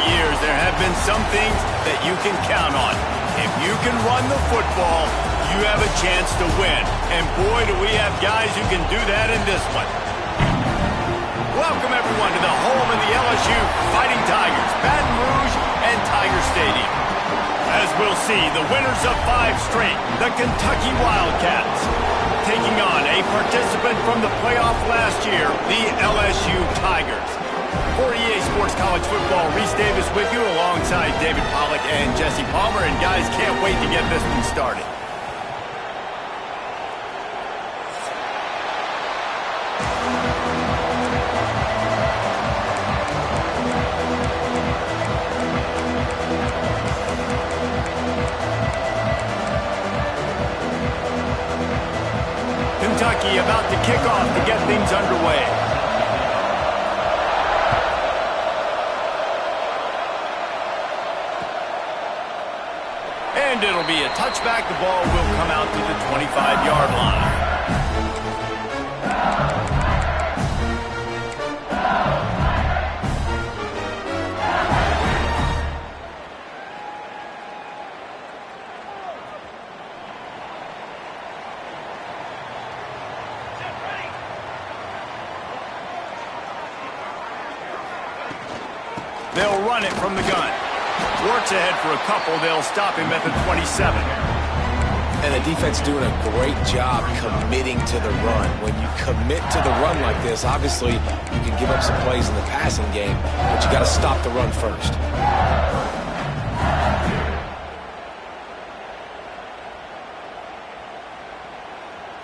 years, there have been some things that you can count on. If you can run the football, you have a chance to win. And boy, do we have guys who can do that in this one. Welcome, everyone, to the home of the LSU Fighting Tigers, Baton Rouge and Tiger Stadium. As we'll see, the winners of 5 straight, the Kentucky Wildcats, taking on a participant from the playoff last year, the LSU Tigers. For EA Sports College Football, Reese Davis with you alongside David Pollack and Jesse Palmer. And guys, can't wait to get this one started. Kentucky about to kick off to get things underway. And it'll be a touchback. The ball will come out to the 25-yard line. They'll run it from the gun. Works ahead for a couple. They'll stop him at the 27. And the defense doing a great job committing to the run. When you commit to the run like this, obviously you can give up some plays in the passing game, but you got to stop the run first.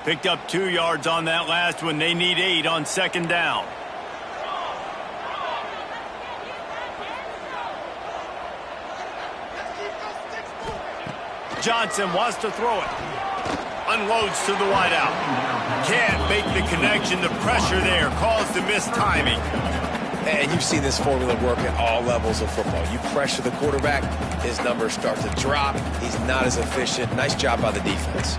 Picked up 2 yards on that last one. They need 8 on second down. Johnson wants to throw it. Unloads to the wideout. Can't make the connection. The pressure there caused the missed timing. And you've seen this formula work at all levels of football. You pressure the quarterback, his numbers start to drop. He's not as efficient. Nice job by the defense.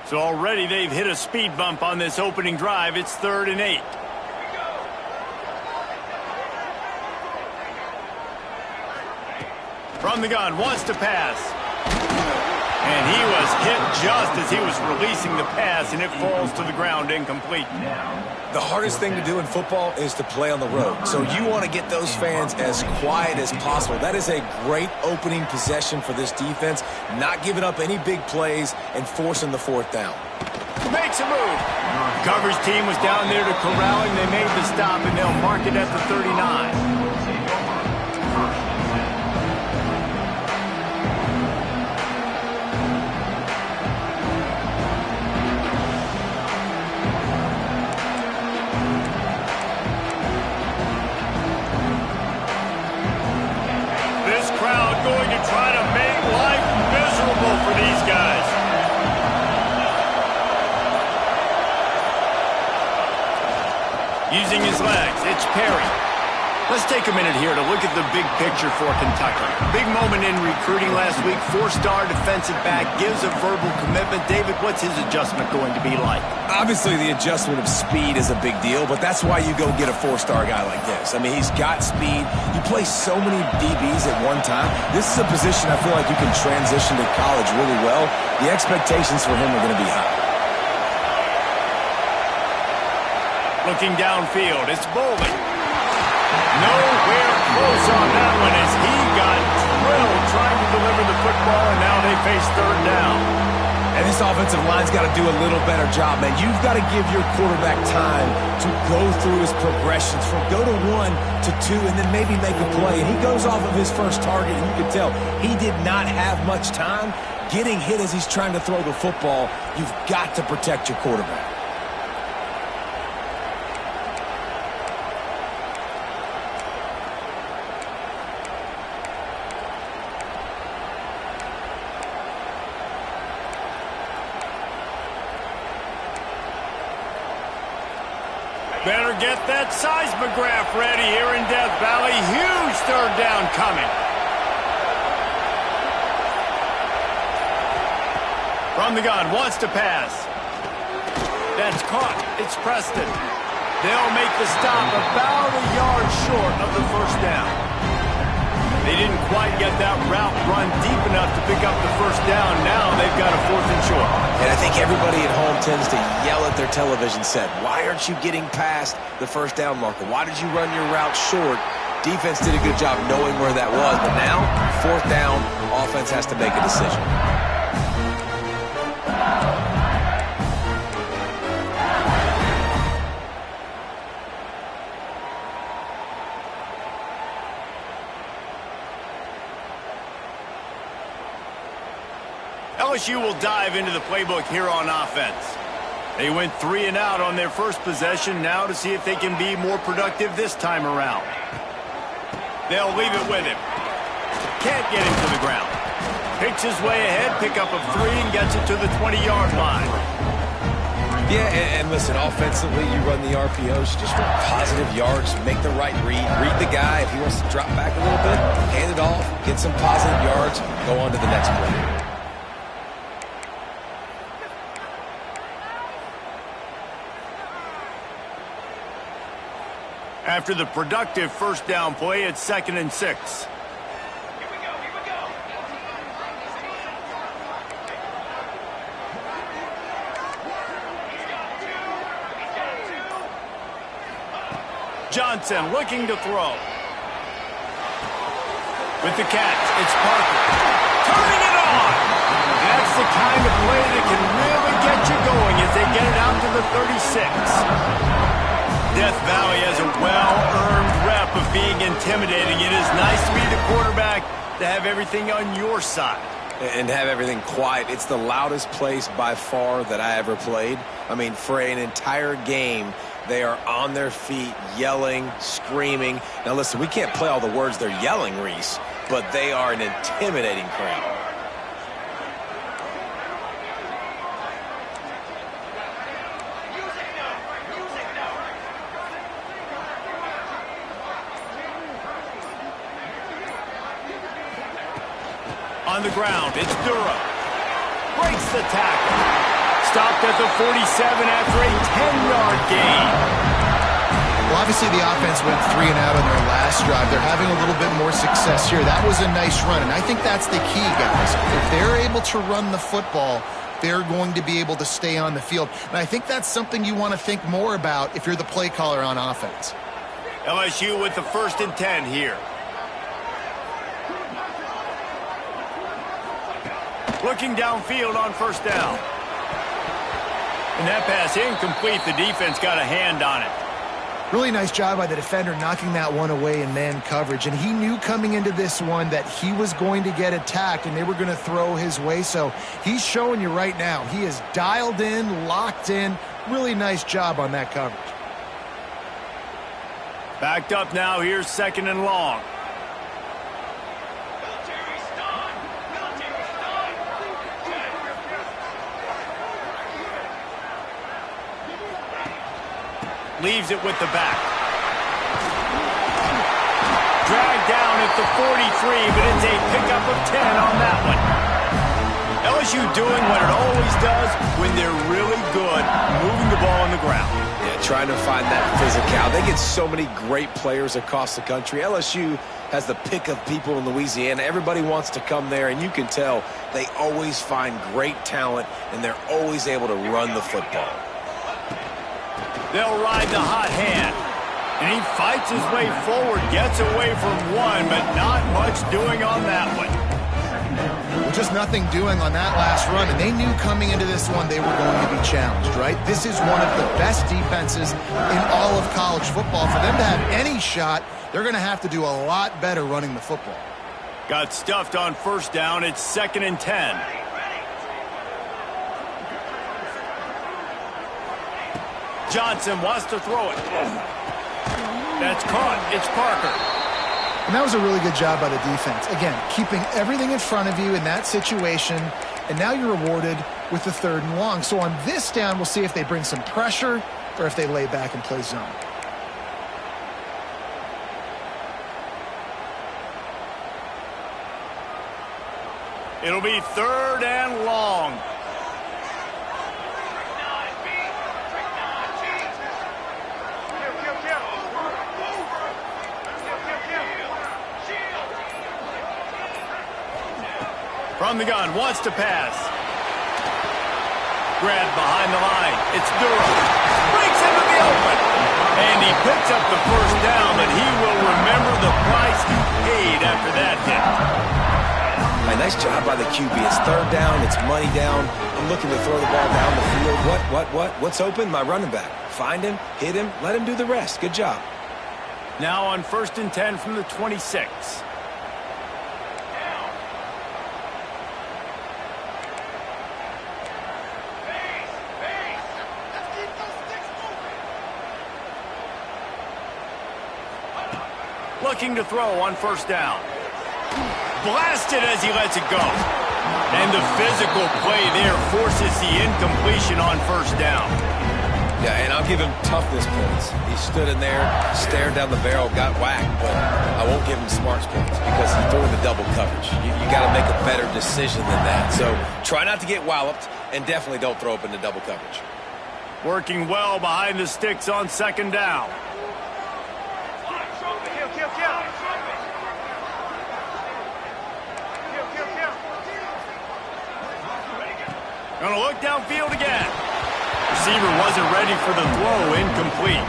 So already they've hit a speed bump on this opening drive. It's 3rd and 8. From the gun, wants to pass. And he was hit just as he was releasing the pass, and it falls to the ground incomplete. The hardest thing to do in football is to play on the road. So you want to get those fans as quiet as possible. That is a great opening possession for this defense. Not giving up any big plays and forcing the 4th down. Makes a move. Coverage team was down there to corral him. They made the stop, and they'll mark it at the 39. Going to try to make life miserable for these guys. Using his legs, it's Perry. Let's take a minute here to look at the big picture for Kentucky. Big moment in recruiting last week. 4-star defensive back gives a verbal commitment. David, what's his adjustment going to be like? Obviously, the adjustment of speed is a big deal, but that's why you go get a 4-star guy like this. I mean, he's got speed. You play so many DBs at one time. This is a position I feel like you can transition to college really well. The expectations for him are going to be high. Looking downfield, it's Bowling. Nowhere close on that one as he got drilled trying to deliver the football, and now they face 3rd down. And this offensive line's got to do a little better job, man. You've got to give your quarterback time to go through his progressions from go to 1 to 2 and then maybe make a play. And he goes off of his first target, and you can tell he did not have much time. Getting hit as he's trying to throw the football, you've got to protect your quarterback. Better get that seismograph ready here in Death Valley. Huge 3rd down coming. On the gun, wants to pass. That's caught. It's Preston. They'll make the stop about a yard short of the first down. They didn't quite get that route run deep enough to pick up the first down. Now they've got a 4th and short. And I think everybody at home tends to yell at their television set, why aren't you getting past the first down marker? Why did you run your route short? Defense did a good job knowing where that was, but now, 4th down, offense has to make a decision. LSU will dive into the playbook here on offense. They went 3 and out on their first possession, now to see if they can be more productive this time around. They'll leave it with him. Can't get him to the ground. Picks his way ahead, pickup of 3, and gets it to the 20-yard line. Yeah, and listen, offensively, you run the RPOs, just run positive yards, make the right read the guy. If he wants to drop back a little bit, hand it off, get some positive yards, go on to the next play. After the productive first down play, it's 2nd and 6. Here we go. Johnson looking to throw. With the catch, it's Parker. Turning it on! That's the kind of play that can really get you going as they get it out to the 36. Death Valley has a well-earned rep of being intimidating. It is nice to be the quarterback, to have everything on your side. And have everything quiet. It's the loudest place by far that I ever played. I mean, for an entire game, they are on their feet, yelling, screaming. Now listen, we can't play all the words they're yelling, Reese, but they are an intimidating crowd. On the ground, it's Durham. Breaks the tackle. Stopped at the 47 after a 10-yard gain. Well, obviously the offense went 3 and out on their last drive. They're having a little bit more success here. That was a nice run, and I think that's the key, guys. If they're able to run the football, they're going to be able to stay on the field. And I think that's something you want to think more about if you're the play caller on offense. LSU with the 1st and 10 here. Looking downfield on first down. And that pass incomplete. The defense got a hand on it. Really nice job by the defender knocking that one away in man coverage. And he knew coming into this one that he was going to get attacked and they were going to throw his way. So he's showing you right now. He is dialed in, locked in. Really nice job on that coverage. Backed up now. Here's 2nd and long. Leaves it with the back. Dragged down at the 43, but it's a pickup of 10 on that one. LSU doing what it always does when they're really good, moving the ball on the ground. Yeah, trying to find that physical. They get so many great players across the country. LSU has the pick of people in Louisiana. Everybody wants to come there, and you can tell they always find great talent, and they're always able to run the football. They'll ride the hot hand. And he fights his way forward, gets away from one, but not much doing on that one. Well, just nothing doing on that last run, and they knew coming into this one they were going to be challenged, right? This is one of the best defenses in all of college football. For them to have any shot, they're going to have to do a lot better running the football. Got stuffed on first down. It's 2nd and 10. Johnson wants to throw it. That's caught. It's Parker. And that was a really good job by the defense. Again, keeping everything in front of you in that situation, and now you're rewarded with the 3rd and long. So on this down, we'll see if they bring some pressure or if they lay back and play zone. It'll be 3rd and long. From the gun, wants to pass. Grabbed behind the line. It's Durham. Breaks into the open. And he picks up the first down, but he will remember the price he paid after that hit. Nice job by the QB. It's third down. It's money down. I'm looking to throw the ball down the field. What's open? My running back. Find him, hit him, let him do the rest. Good job. Now on 1st and 10 from the 26. Looking to throw on 1st down. Blasted as he lets it go. And the physical play there forces the incompletion on 1st down. Yeah, and I'll give him toughness points. He stood in there, stared down the barrel, got whacked, but I won't give him smarts points because he threw into double coverage. You got to make a better decision than that. So try not to get walloped, and definitely don't throw up into double coverage. Working well behind the sticks on 2nd down. Gonna look downfield again. Receiver wasn't ready for the throw, incomplete.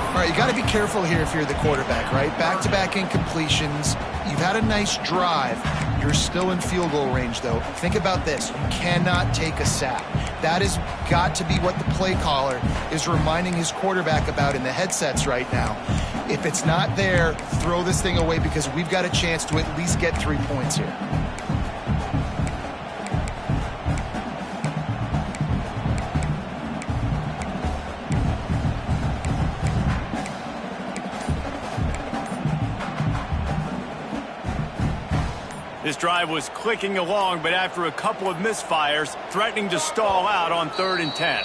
All right, you got to be careful here if you're the quarterback, right? Back-to-back incompletions. You've had a nice drive. You're still in field goal range, though. Think about this. You cannot take a sack. That has got to be what the play caller is reminding his quarterback about in the headsets right now. If it's not there, throw this thing away because we've got a chance to at least get 3 points here. This drive was clicking along, but after a couple of misfires, threatening to stall out on 3rd and 10.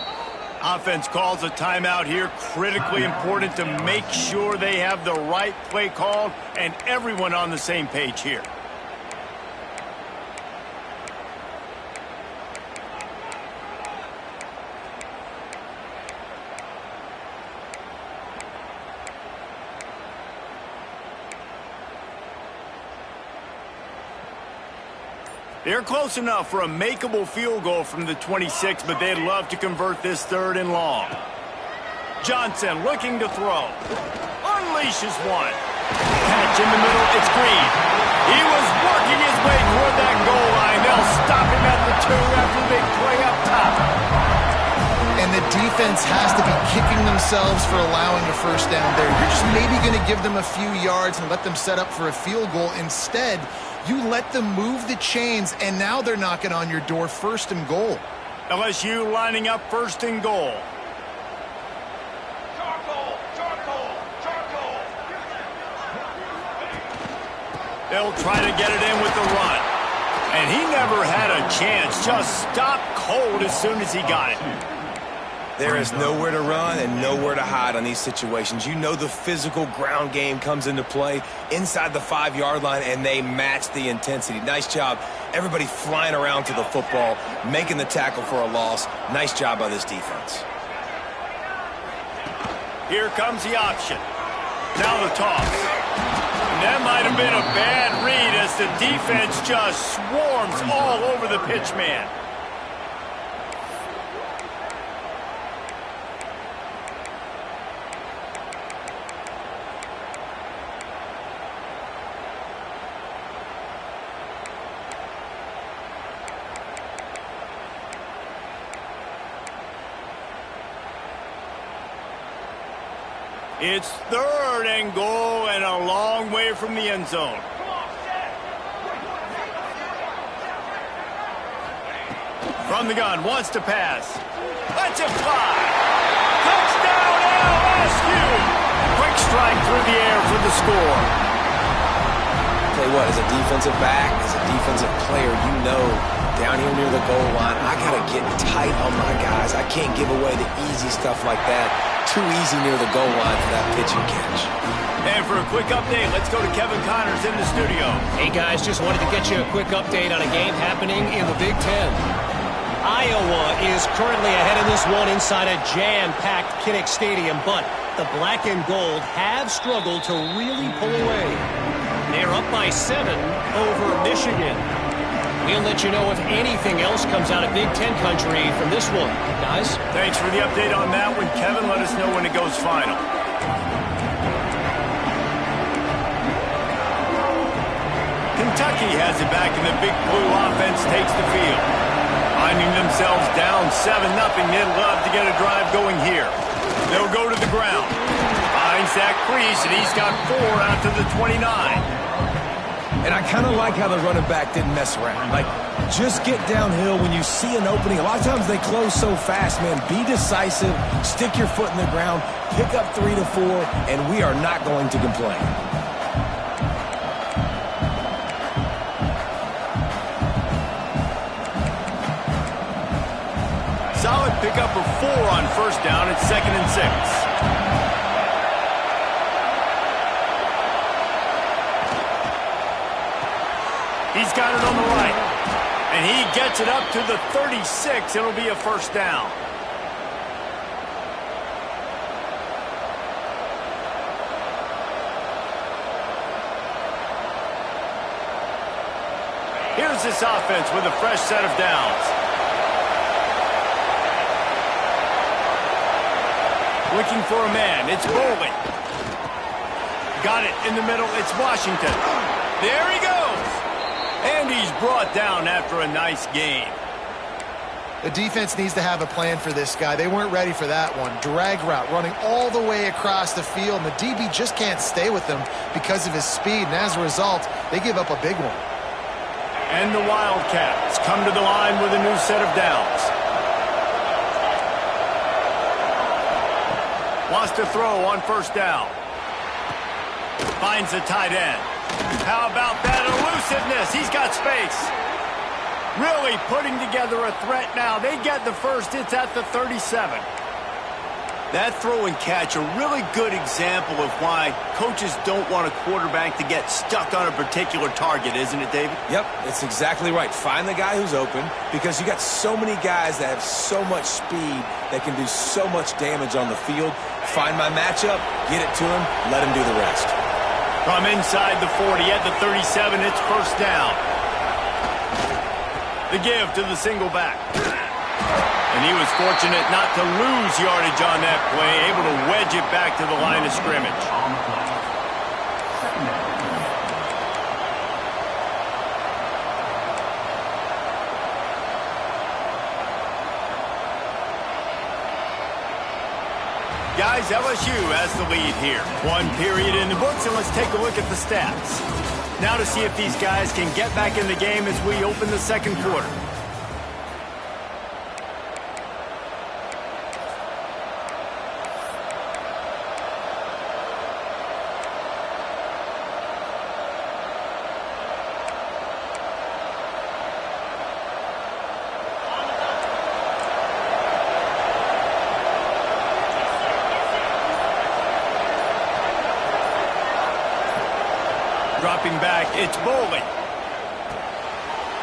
Offense calls a timeout here. Critically important to make sure they have the right play called and everyone on the same page here. They're close enough for a makeable field goal from the 26, but they'd love to convert this 3rd and long. Johnson looking to throw. Unleashes one. Catch in the middle. It's Green. He was working his way toward that goal line. They'll stop him at the 2 after the big play up top. And the defense has to be kicking themselves for allowing a 1st down there. You're just maybe going to give them a few yards and let them set up for a field goal. Instead, you let them move the chains, and now they're knocking on your door. 1st and goal. LSU lining up 1st and goal. They'll try to get it in with the run. And he never had a chance. Just stopped cold as soon as he got it. There is nowhere to run and nowhere to hide on these situations. You know the physical ground game comes into play inside the 5-yard line, and they match the intensity. Nice job. Everybody flying around to the football, making the tackle for a loss. Nice job by this defense. Here comes the option. Now the toss. And that might have been a bad read as the defense just swarms all over the pitch man. It's 3rd and goal and a long way from the end zone. From the gun, wants to pass. Lets it fly. Touchdown LSU. Quick strike through the air for the score. Tell you what, as a defensive back, as a defensive player, you know down here near the goal line, I got to get tight on my guys. I can't give away the easy stuff like that. Too easy near the goal line for that pitch and catch. And for a quick update, let's go to Kevin Connors in the studio. Hey, guys, just wanted to get you a quick update on a game happening in the Big Ten. Iowa is currently ahead of this one inside a jam-packed Kinnick Stadium, but the black and gold have struggled to really pull away. They're up by 7 over Michigan. We'll let you know if anything else comes out of Big Ten country from this one. Guys? Thanks for the update on that one, Kevin. Let us know when it goes final. Kentucky has it back, and the Big Blue offense takes the field. Finding themselves down 7-0, they'd love to get a drive going here. They'll go to the ground. Finds that crease, and he's got 4 out to the 29. And I kind of like how the running back didn't mess around. Like, just get downhill when you see an opening. A lot of times they close so fast, man. Be decisive, stick your foot in the ground, pick up 3 to 4, and we are not going to complain. Solid pickup of 4 on first down. It's 2nd and 6. He's got it on the right. And he gets it up to the 36. It'll be a first down. Here's this offense with a fresh set of downs. Looking for a man. It's Bowling. Got it in the middle. It's Washington. There he goes. And he's brought down after a nice game. The defense needs to have a plan for this guy. They weren't ready for that one. Drag route running all the way across the field, and the DB just can't stay with him because of his speed. And as a result, they give up a big one. And the Wildcats come to the line with a new set of downs. Wants to throw on first down. Finds the tight end. How about that elusiveness? He's got space. Really putting together a threat now. They get the first. It's at the 37. That throw and catch, a really good example of why coaches don't want a quarterback to get stuck on a particular target, isn't it, David? Yep, it's exactly right. Find the guy who's open, because you got so many guys that have so much speed that can do so much damage on the field. Find my matchup, get it to him, let him do the rest. From inside the 40 at the 37, it's first down. The give to the single back. And he was fortunate not to lose yardage on that play, able to wedge it back to the line of scrimmage. Guys, LSU has the lead here. 1 period in the books, and let's take a look at the stats. Now to see if these guys can get back in the game as we open the second quarter. Dropping back, it's Bowling.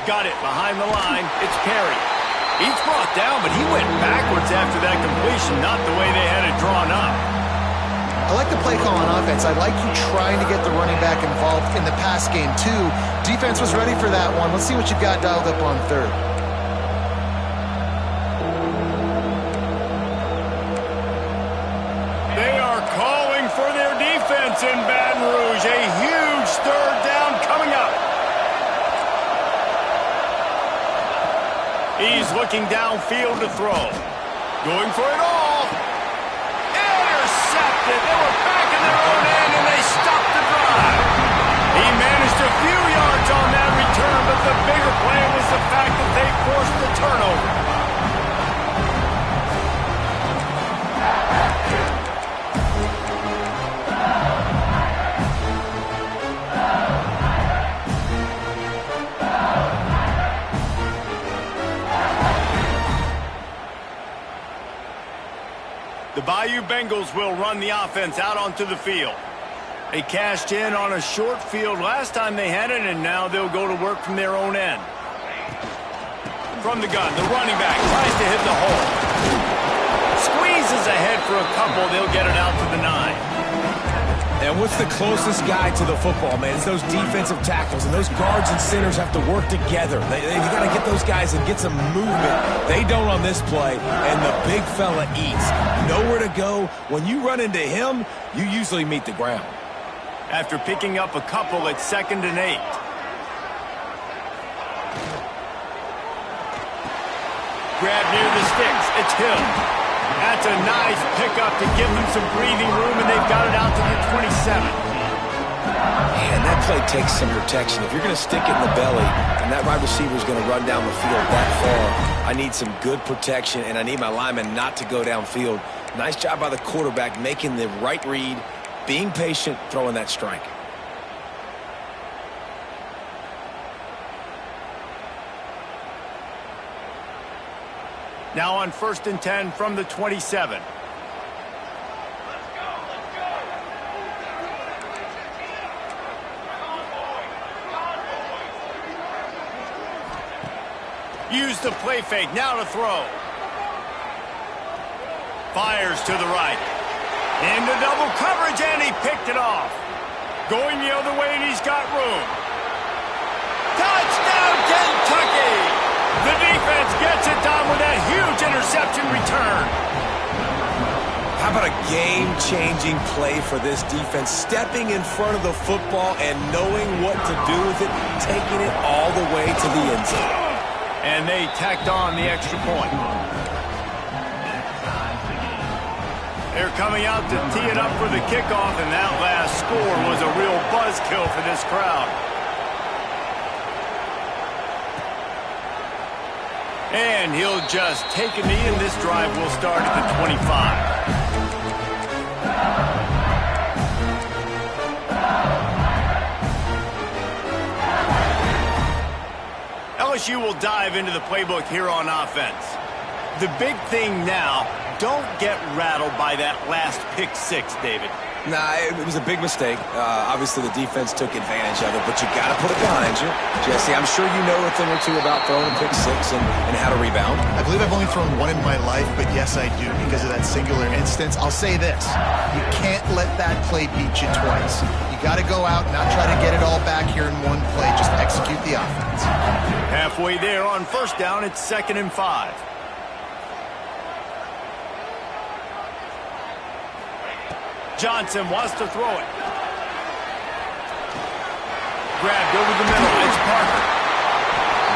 Got it behind the line. It's Perry. He's brought down, but he went backwards after that completion, not the way they had it drawn up. I like the play call on offense. I like you trying to get the running back involved in the pass game, too. Defense was ready for that one. Let's see what you've got dialed up on third. They are calling for their defense in Baton Rouge. A huge third down coming up. He's looking downfield to throw. Going for it all. Intercepted. They were back in their own end, and they stopped the drive. He managed a few yards on that return, but the bigger play was the fact that they forced the turnover. The Bayou Bengals will run the offense out onto the field. They cashed in on a short field last time they had it, and now they'll go to work from their own end. From the gun, the running back tries to hit the hole. Squeezes ahead for a couple. They'll get it out to the 9. And what's the closest guy to the football, man? It's those defensive tackles, and those guards and centers have to work together. You got to get those guys and get some movement. They don't on this play, and the big fella eats. Nowhere to go. When you run into him, you usually meet the ground. After picking up a couple at 2nd and 8. Grab near the sticks. It's Hill. That's a nice pickup to give them some breathing room, and they've got it out to the 27. Man, that play takes some protection. If you're going to stick it in the belly and that wide receiver is going to run down the field that far, I need some good protection, and I need my lineman not to go downfield. Nice job by the quarterback making the right read, being patient, throwing that strike. Now on 1st and 10 from the 27. Use the play fake, now to throw. Fires to the right. Into double coverage, and he picked it off. Going the other way, and he's got room. Touchdown, Kentucky! The defense gets it done with that huge interception return. How about a game-changing play for this defense? Stepping in front of the football and knowing what to do with it, taking it all the way to the end zone. And they tacked on the extra point. They're coming out to tee it up for the kickoff, and that last score was a real buzzkill for this crowd. And he'll just take a knee, and this drive will start at the 25. LSU will dive into the playbook here on offense. The big thing now, don't get rattled by that last pick six, David. Nah, it was a big mistake. Obviously, the defense took advantage of it, but you got to put it behind you. Jesse, I'm sure you know a thing or two about throwing a pick six and how to rebound. I believe I've only thrown one in my life, but yes, I do because of that singular instance. I'll say this. You can't let that play beat you twice. You got to go out and not try to get it all back here in one play. Just execute the offense. Halfway there on 1st down, it's 2nd and 5. Johnson wants to throw it. Grabbed over the middle. It's Parker.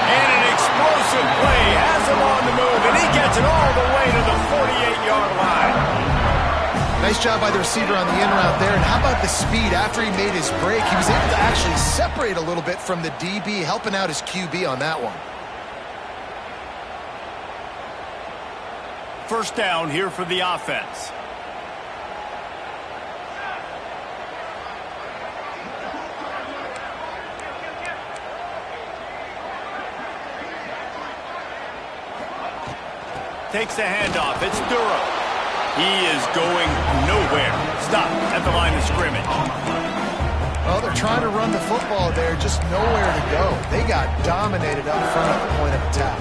And an explosive play has him on the move, and he gets it all the way to the 48-yard line. Nice job by the receiver on the in route there. And how about the speed after he made his break? He was able to actually separate a little bit from the DB, helping out his QB on that one. 1st down here for the offense. Takes the handoff. It's Durham. He is going nowhere. Stop at the line of scrimmage. Well, they're trying to run the football there, just nowhere to go. They got dominated up front at the point of attack.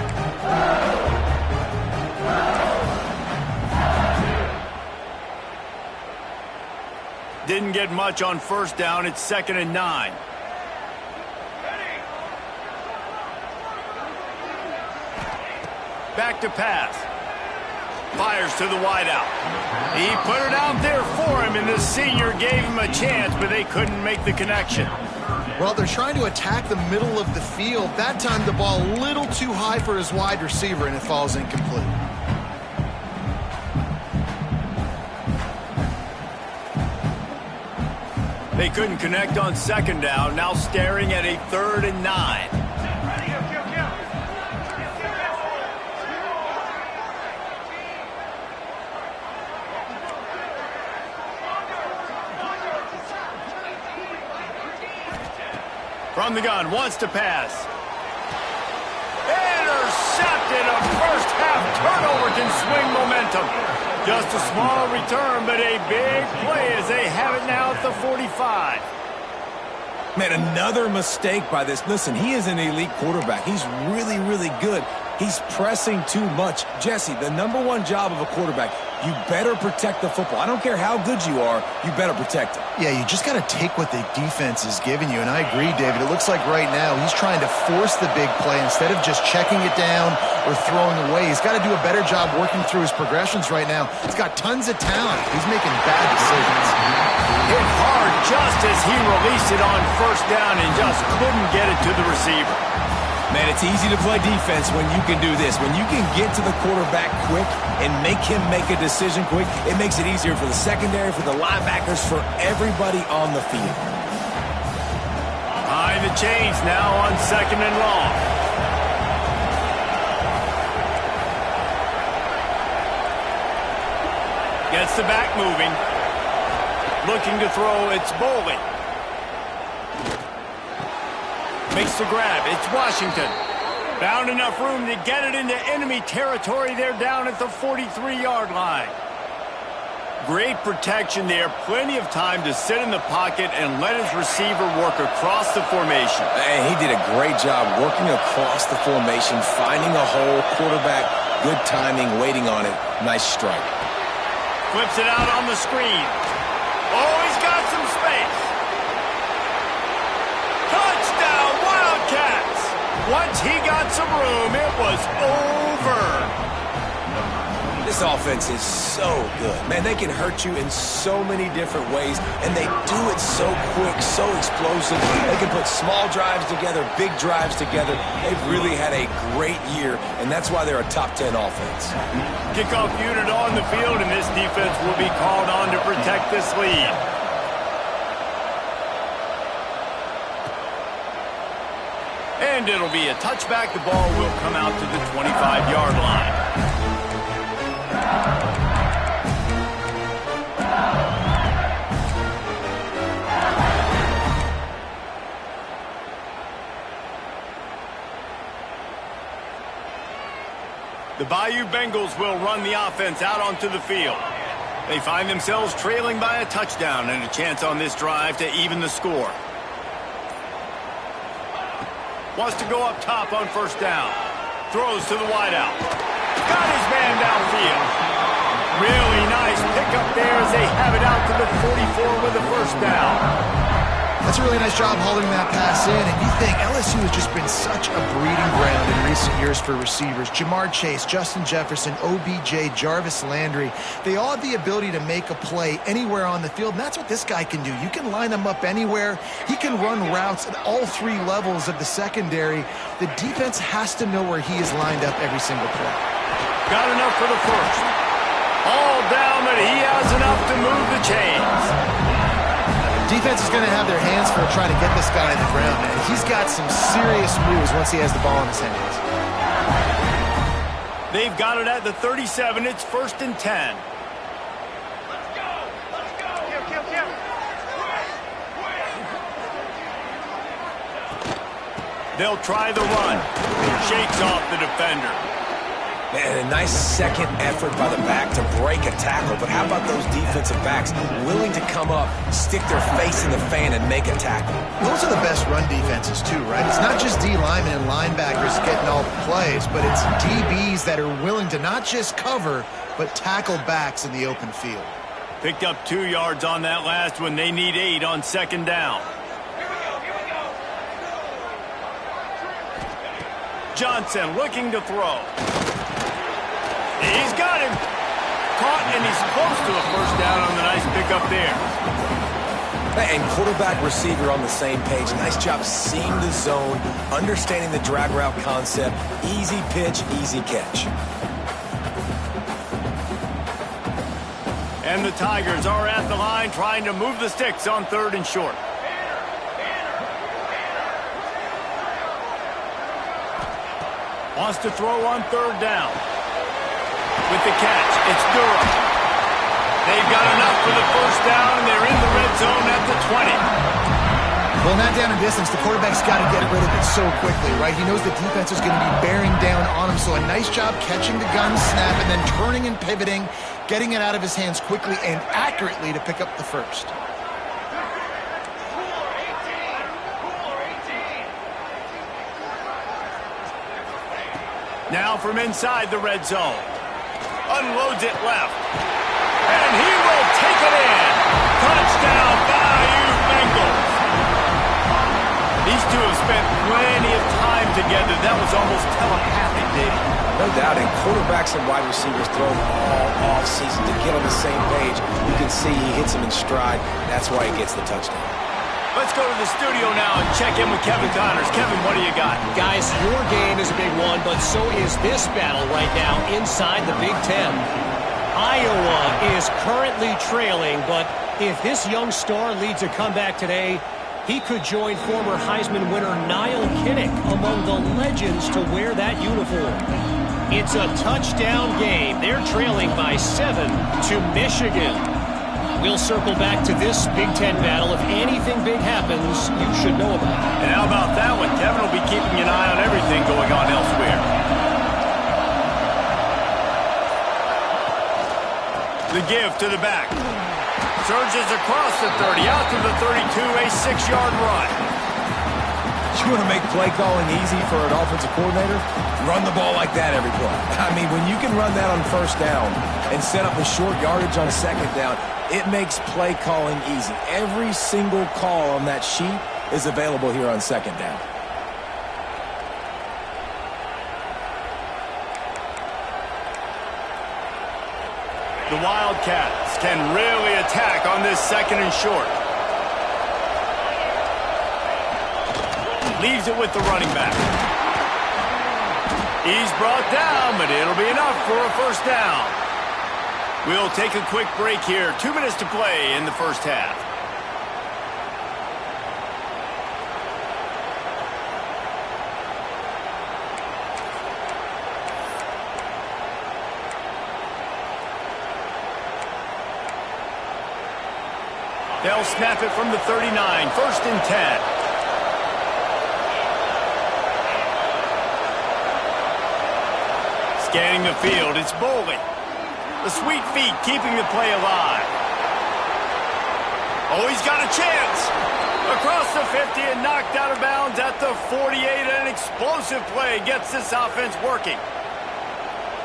Didn't get much on 1st down. It's 2nd and 9. Back to pass. Fires to the wideout. He put it out there for him, and the senior gave him a chance, but they couldn't make the connection. Well, they're trying to attack the middle of the field. That time the ball a little too high for his wide receiver, and it falls incomplete. They couldn't connect on 2nd down, now staring at a 3rd and 9. From the gun, wants to pass. Intercepted. A first half turnover can swing momentum. Just a small return, but a big play as they have it now at the 45. Man, another mistake by this. Listen, he is an elite quarterback. He's really, really good. He's pressing too much. Jesse, the #1 job of a quarterback, you better protect the football. I don't care how good you are, you better protect it. Yeah, you just got to take what the defense is giving you, and I agree, David. It looks like right now he's trying to force the big play instead of just checking it down or throwing away. He's got to do a better job working through his progressions right now. He's got tons of talent. He's making bad decisions. Hit hard just as he released it on first down and just couldn't get it to the receiver. Man, it's easy to play defense when you can do this. When you can get to the quarterback quick and make him make a decision quick, it makes it easier for the secondary, for the linebackers, for everybody on the field. Behind the chains now on 2nd and long. Gets the back moving. Looking to throw, it's Bowling. Makes the grab, it's Washington. Found enough room to get it into enemy territory. They're down at the 43-yard line. Great protection there, plenty of time to sit in the pocket and let his receiver work across the formation. And he did a great job working across the formation, finding a hole, quarterback, good timing, waiting on it. Nice strike. Flips it out on the screen. Oh, he's got some space. Touchdown, Wildcats! Once he got some room, it was over. This offense is so good. Man, they can hurt you in so many different ways, and they do it so quick, so explosive. They can put small drives together, big drives together. They've really had a great year, and that's why they're a top 10 offense. Kickoff unit on the field, and this defense will be called on to protect this lead. And it'll be a touchback. The ball will come out to the 25-yard line. The Bayou Bengals will run the offense out onto the field. They find themselves trailing by a touchdown and a chance on this drive to even the score. Wants to go up top on first down. Throws to the wideout. Got his man downfield. Really nice pickup there as they have it out to the 44 with the first down. That's a really nice job holding that pass in, and you think LSU has just been such a breeding ground in recent years for receivers. Jamar Chase, Justin Jefferson, OBJ, Jarvis Landry, they all have the ability to make a play anywhere on the field, and that's what this guy can do. You can line him up anywhere. He can run routes at all three levels of the secondary. The defense has to know where he is lined up every single play. Got enough for the first. All down, but he has enough to move the chains. Defense is going to have their hands full trying to get this guy on the ground, man. He's got some serious moves once he has the ball in his hands. They've got it at the 37. It's 1st and 10. Let's go! Let's go! Kill! They'll try the run. Shakes off the defender. Man, a nice second effort by the back to break a tackle. But how about those defensive backs willing to come up, stick their face in the fan, and make a tackle? Those are the best run defenses, too, right? It's not just D linemen and linebackers getting all the plays, but it's DBs that are willing to not just cover, but tackle backs in the open field. Picked up 2 yards on that last one. They need 8 on 2nd down. Here we go! Johnson looking to throw. He's got him. Caught, and he's close to a first down on the nice pickup there. And quarterback receiver on the same page. Nice job seeing the zone, understanding the drag route concept. Easy pitch, easy catch. And the Tigers are at the line trying to move the sticks on 3rd and short. Wants to throw on 3rd down. With the catch, it's Durham. They've got enough for the first down. They're in the red zone at the 20. Well, not down in distance. The quarterback's got to get rid of it so quickly, right? He knows the defense is going to be bearing down on him, so a nice job catching the gun snap and then turning and pivoting, getting it out of his hands quickly and accurately to pick up the first. Now from inside the red zone. Unloads it left. And he will take it in. Touchdown, Bayou Bengals. These two have spent plenty of time together. That was almost telepathic, Dave. No doubt, and quarterbacks and wide receivers throw all off-season to get on the same page. You can see he hits them in stride. That's why he gets the touchdown. Let's go to the studio now and check in with Kevin Connors. Kevin, what do you got? Guys, your game is a big one, but so is this battle right now inside the Big Ten. Iowa is currently trailing, but if this young star leads a comeback today, he could join former Heisman winner Niall Kinnick among the legends to wear that uniform. It's a touchdown game. They're trailing by 7 to Michigan. We'll circle back to this Big Ten battle. If anything big happens, you should know about it. And how about that one? Kevin will be keeping an eye on everything going on elsewhere. The give to the back. Surges across the 30, out to the 32, a 6-yard run. You want to make play calling easy for an offensive coordinator? Run the ball like that every play. I mean, when you can run that on first down and set up a short yardage on second down, it makes play calling easy. Every single call on that sheet is available here on second down. The Wildcats can really attack on this second and short. Leaves it with the running back. He's brought down, but it'll be enough for a first down. We'll take a quick break here. 2 minutes to play in the first half. They'll snap it from the 39. First and 10. Scanning the field, it's Boley. The sweet feet keeping the play alive. Oh, he's got a chance. Across the 50 and knocked out of bounds at the 48. An explosive play gets this offense working.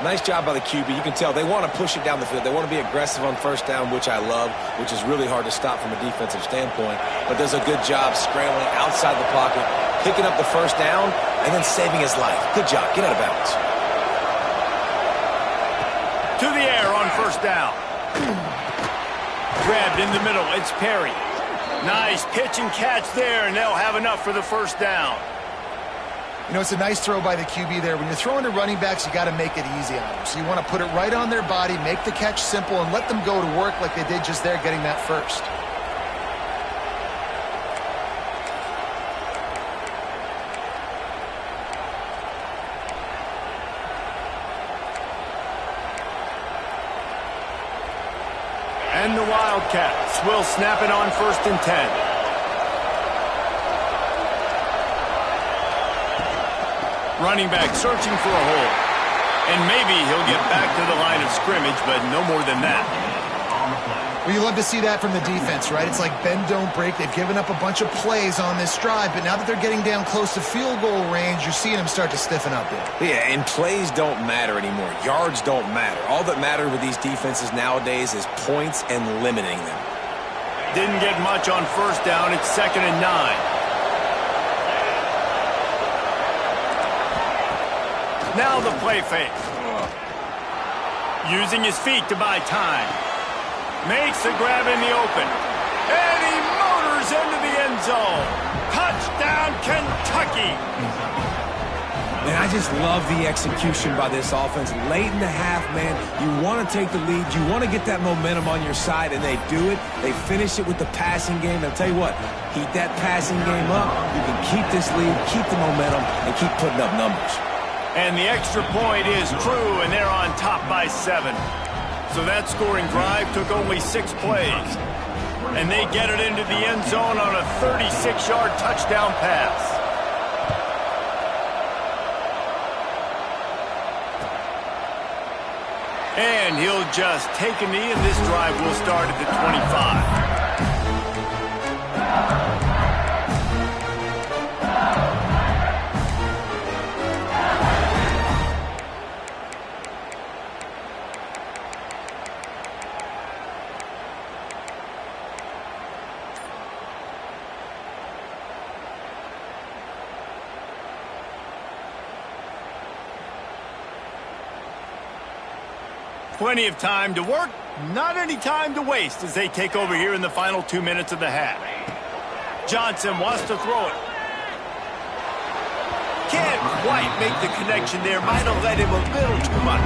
Nice job by the QB. You can tell they want to push it down the field. They want to be aggressive on first down, which I love, which is really hard to stop from a defensive standpoint. But does a good job scrambling outside the pocket, picking up the first down, and then saving his life. Good job. Get out of bounds. To the air on first down. Grabbed in the middle. It's Perry. Nice pitch and catch there, and they'll have enough for the first down. You know, it's a nice throw by the QB there. When you're throwing to running backs, you got to make it easy on them. So you want to put it right on their body, make the catch simple, and let them go to work like they did just there, getting that first. And the Wildcats will snap it on first and 10. Running back searching for a hole. And maybe he'll get back to the line of scrimmage, but no more than that. Well, you love to see that from the defense, right? It's like bend, don't break. They've given up a bunch of plays on this drive, but now that they're getting down close to field goal range, you're seeing them start to stiffen up there. Yeah, and plays don't matter anymore. Yards don't matter. All that matters with these defenses nowadays is points and limiting them. Didn't get much on first down. It's 2nd and 9. Now the play fake. Using his feet to buy time. Makes the grab in the open. And he motors into the end zone. Touchdown, Kentucky. Man, I just love the execution by this offense. Late in the half, man, you want to take the lead. You want to get that momentum on your side, and they do it. They finish it with the passing game. I'll tell you what, keep that passing game up. You can keep this lead, keep the momentum, and keep putting up numbers. And the extra point is true, and they're on top by 7. So that scoring drive took only 6 plays. And they get it into the end zone on a 36-yard touchdown pass. And he'll just take a knee, and this drive will start at the 25. Plenty of time to work, not any time to waste as they take over here in the final 2 minutes of the half. Johnson wants to throw it. Can't quite make the connection there. Might have led him a little too much.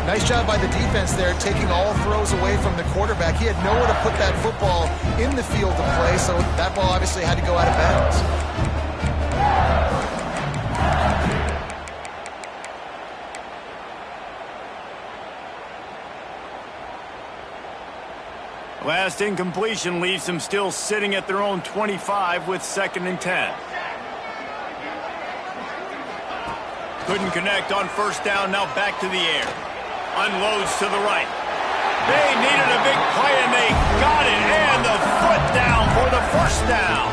Nice job by the defense there, taking all throws away from the quarterback. He had nowhere to put that football in the field to play, so that ball obviously had to go out of bounds. Last incompletion leaves them still sitting at their own 25 with 2nd and 10. Couldn't connect on first down, now back to the air. Unloads to the right. They needed a big play, and they got it. And the foot down for the first down.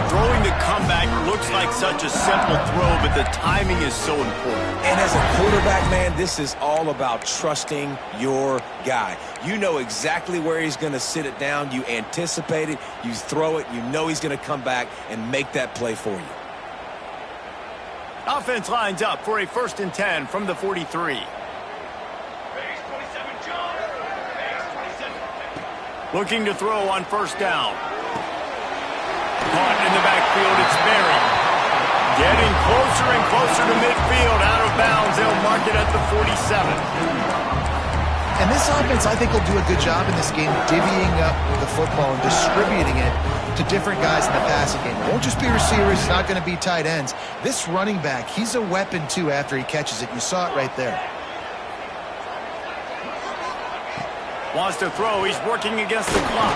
Throwing the comeback looks like such a simple throw, but the timing is so important. And as a quarterback, man, this is all about trusting your guy. You know exactly where he's going to sit it down. You anticipate it. You throw it. You know he's going to come back and make that play for you. Offense lines up for a 1st and 10 from the 43. Looking to throw on first down. Caught in the backfield, it's Berry. Getting closer and closer to midfield, out of bounds. They'll mark it at the 47. And this offense, I think, will do a good job in this game divvying up the football and distributing it to different guys in the passing game. It won't just be receivers. It's not going to be tight ends. This running back, he's a weapon, too, after he catches it. You saw it right there. Wants to throw. He's working against the clock.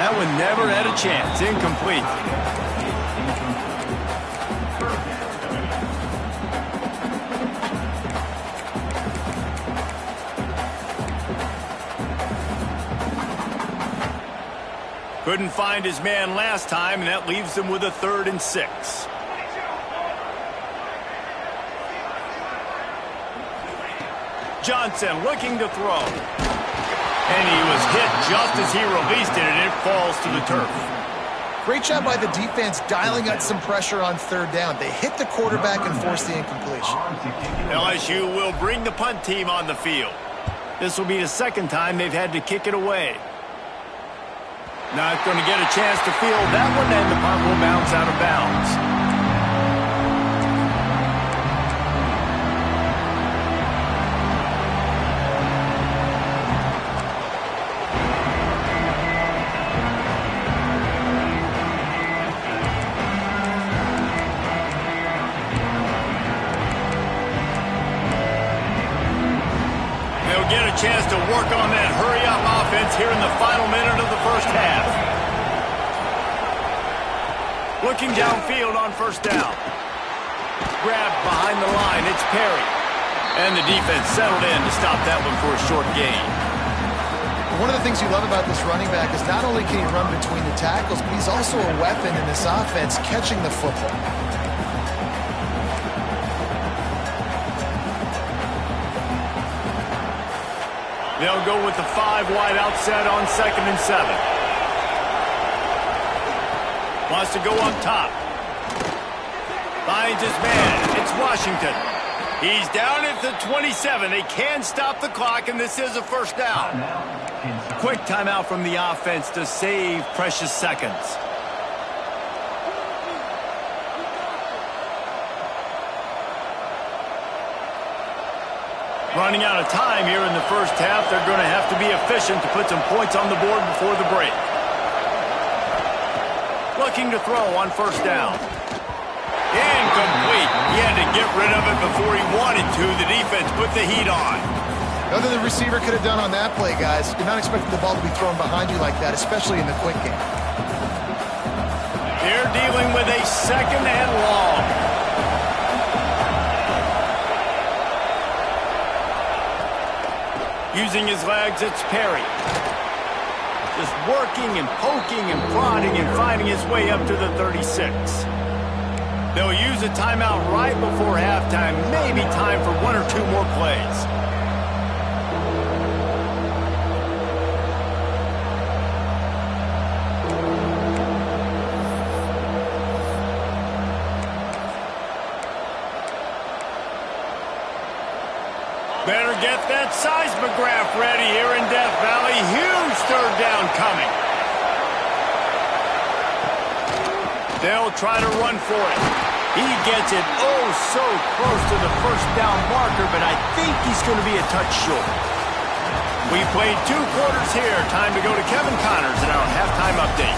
That one never had a chance. Incomplete. Couldn't find his man last time, and that leaves him with a 3rd and 6. Johnson looking to throw. And he was hit just as he released it, and it falls to the turf. Great job by the defense dialing up some pressure on 3rd down. They hit the quarterback and forced the incompletion. LSU will bring the punt team on the field. This will be the 2nd time they've had to kick it away. Not going to get a chance to field that one, and the punt will bounce out of bounds. Get a chance to work on that hurry-up offense here in the final minute of the first half. Looking downfield on first down. Grabbed behind the line, it's Perry. And the defense settled in to stop that one for a short gain. One of the things you love about this running back is not only can he run between the tackles, but he's also a weapon in this offense catching the football. They'll go with the 5 wide outset on 2nd and 7. Wants to go up top. Finds his man. It's Washington. He's down at the 27. They can stop the clock, and this is a first down. Quick timeout from the offense to save precious seconds. Running out of time here in the first half. They're going to have to be efficient to put some points on the board before the break. Looking to throw on first down. Incomplete. He had to get rid of it before he wanted to. The defense put the heat on. Nothing the receiver could have done on that play, guys. You're not expecting the ball to be thrown behind you like that, especially in the quick game. They're dealing with a 2nd and long. Using his legs, it's Perry. Just working and poking and prodding and finding his way up to the 36. They'll use a timeout right before halftime. Maybe time for 1 or 2 more plays. Better get that seismograph ready here in Death Valley. Huge third down coming. They'll try to run for it. He gets it oh so close to the first down marker, but I think he's going to be a touch short. We played 2 quarters here. Time to go to Kevin Connors in our halftime update.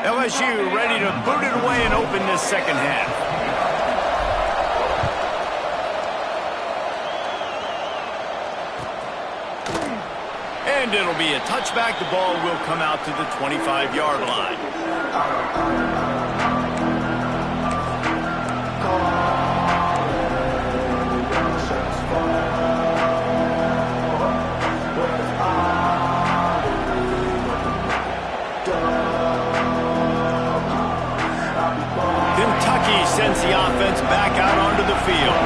LSU ready to boot it away and open this second half. And it'll be a touchback. The ball will come out to the 25-yard line. Sends the offense back out onto the field.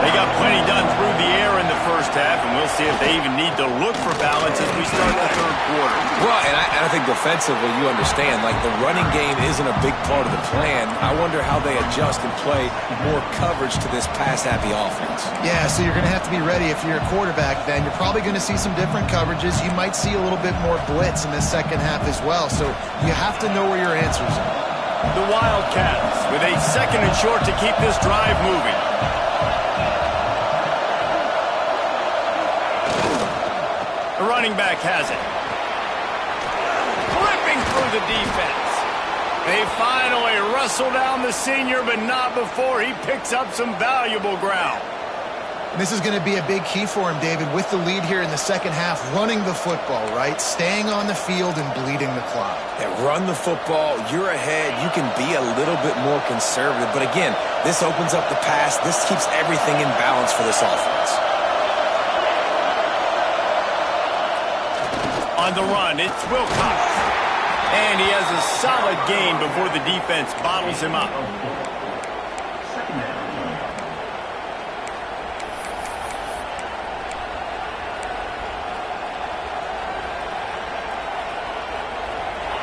They got plenty done through the air in the first half, and we'll see if they even need to look for balance as we start the third quarter. Well, and I think defensively, you understand, like the running game isn't a big part of the plan. I wonder how they adjust and play more coverage to this pass-happy offense. Yeah, so you're going to have to be ready if you're a quarterback then. You're probably going to see some different coverages. You might see a little bit more blitz in the second half as well, so you have to know where your answers are. The Wildcats with a 2nd and short to keep this drive moving. The running back has it. Flipping through the defense. They finally wrestle down the senior, but not before he picks up some valuable ground. And this is going to be a big key for him, David, with the lead here in the second half, running the football, right? Staying on the field and bleeding the clock. Yeah, run the football, you're ahead, you can be a little bit more conservative. But again, this opens up the pass. This keeps everything in balance for this offense. On the run, it's Wilcox. And he has a solid gain before the defense bottles him up.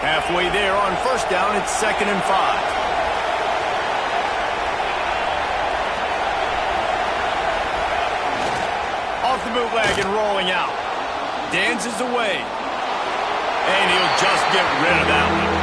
Halfway there on first down, it's 2nd and 5. Off the bootleg and rolling out. Dances away. And he'll just get rid of that one.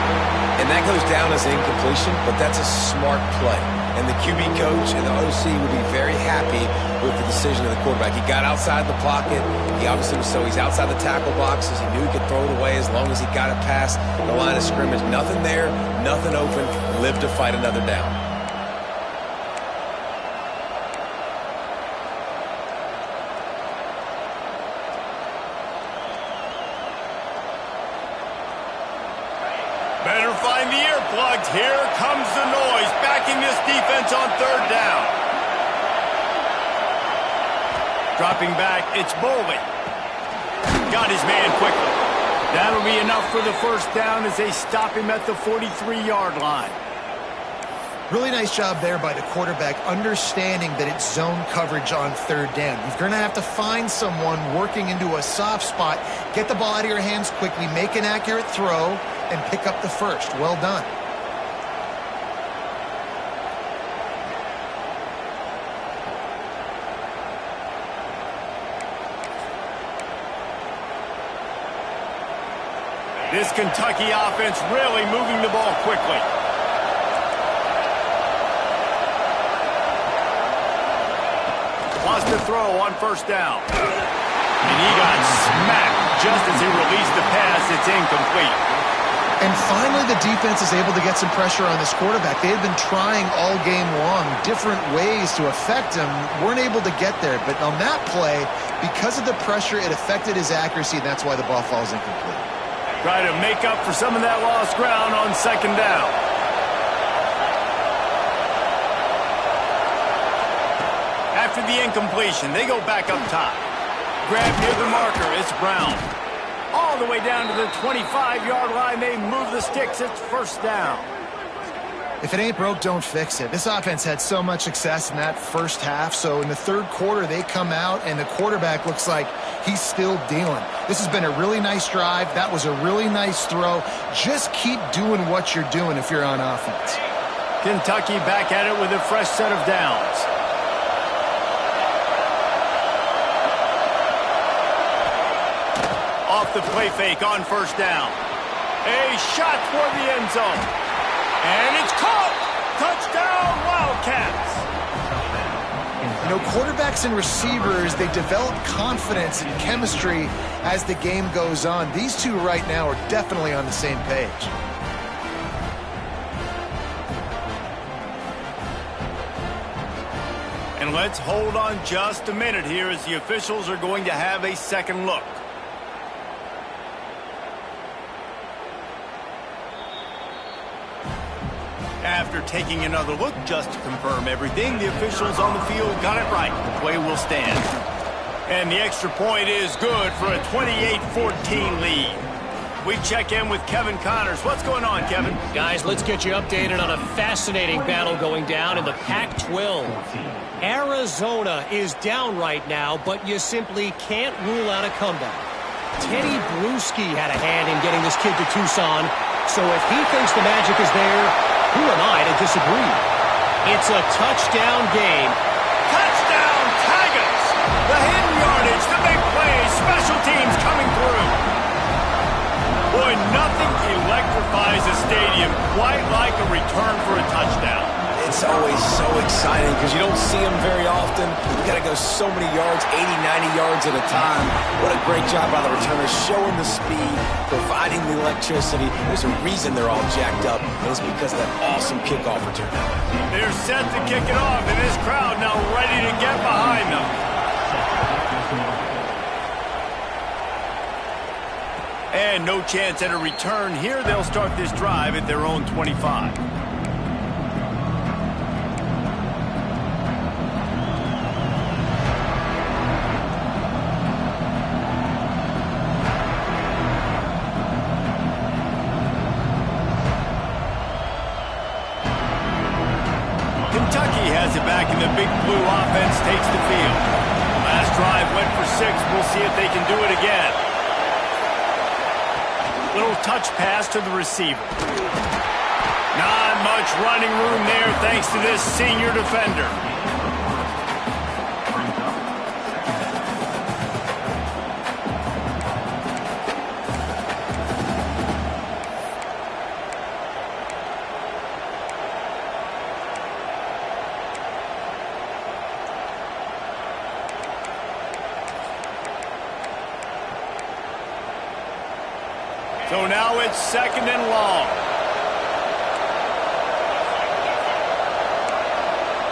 And that goes down as incompletion, but that's a smart play. And the QB coach and the OC would be very happy with the decision of the quarterback. He got outside the pocket. He obviously was he's outside the tackle boxes. He knew he could throw it away as long as he got it past the line of scrimmage. Nothing there, nothing open. Live to fight another down. Better find the earplugs. Here comes the noise, backing this defense on third down. Dropping back, it's Bolden. Got his man quickly. That'll be enough for the first down as they stop him at the 43-yard line. Really nice job there by the quarterback, understanding that it's zone coverage on third down. You're going to have to find someone working into a soft spot, get the ball out of your hands quickly, make an accurate throw, and pick up the first. Well done. This Kentucky offense really moving the ball quickly. Lost the throw on first down. And he got smacked just as he released the pass. It's incomplete. And finally, the defense is able to get some pressure on this quarterback. They had been trying all game long different ways to affect him. Weren't able to get there. But on that play, because of the pressure, it affected his accuracy, and that's why the ball falls incomplete. Try to make up for some of that lost ground on second down. After the incompletion, they go back up top. Grab near the marker, it's Brown. All the way down to the 25-yard line, they move the sticks, it's first down. If it ain't broke, don't fix it. This offense had so much success in that first half, so in the third quarter, they come out, and the quarterback looks like he's still dealing. This has been a really nice drive. That was a really nice throw. Just keep doing what you're doing if you're on offense. Kentucky back at it with a fresh set of downs. Off the play fake on first down. A shot toward the end zone. And it's caught! Touchdown, Wildcats! You know, quarterbacks and receivers, they develop confidence and chemistry as the game goes on. These two right now are definitely on the same page. And let's hold on just a minute here as the officials are going to have a second look. After taking another look just to confirm everything, the officials on the field got it right. The play will stand. And the extra point is good for a 28-14 lead. We check in with Kevin Connors. What's going on, Kevin? Guys, let's get you updated on a fascinating battle going down in the Pac-12. Arizona is down right now, but you simply can't rule out a comeback. Teddy Bruschi had a hand in getting this kid to Tucson, so if he thinks the magic is there, who am I to disagree? It's a touchdown game. Touchdown, Tigers! The hidden yardage, the big plays, special teams coming through. Boy, nothing electrifies a stadium quite like a return for a touchdown. It's always so exciting because you don't see them very often. You got to go so many yards, 80, 90 yards at a time. What a great job by the returners, showing the speed, providing the electricity. There's a reason they're all jacked up, and it's because of that awesome kickoff return. They're set to kick it off, and this crowd now ready to get behind them. And no chance at a return here. They'll start this drive at their own 25. Kentucky has it back, and the big blue offense takes the field. Last drive went for 6. We'll see if they can do it again. Little touch pass to the receiver. Not much running room there thanks to this senior defender. So now it's second and long.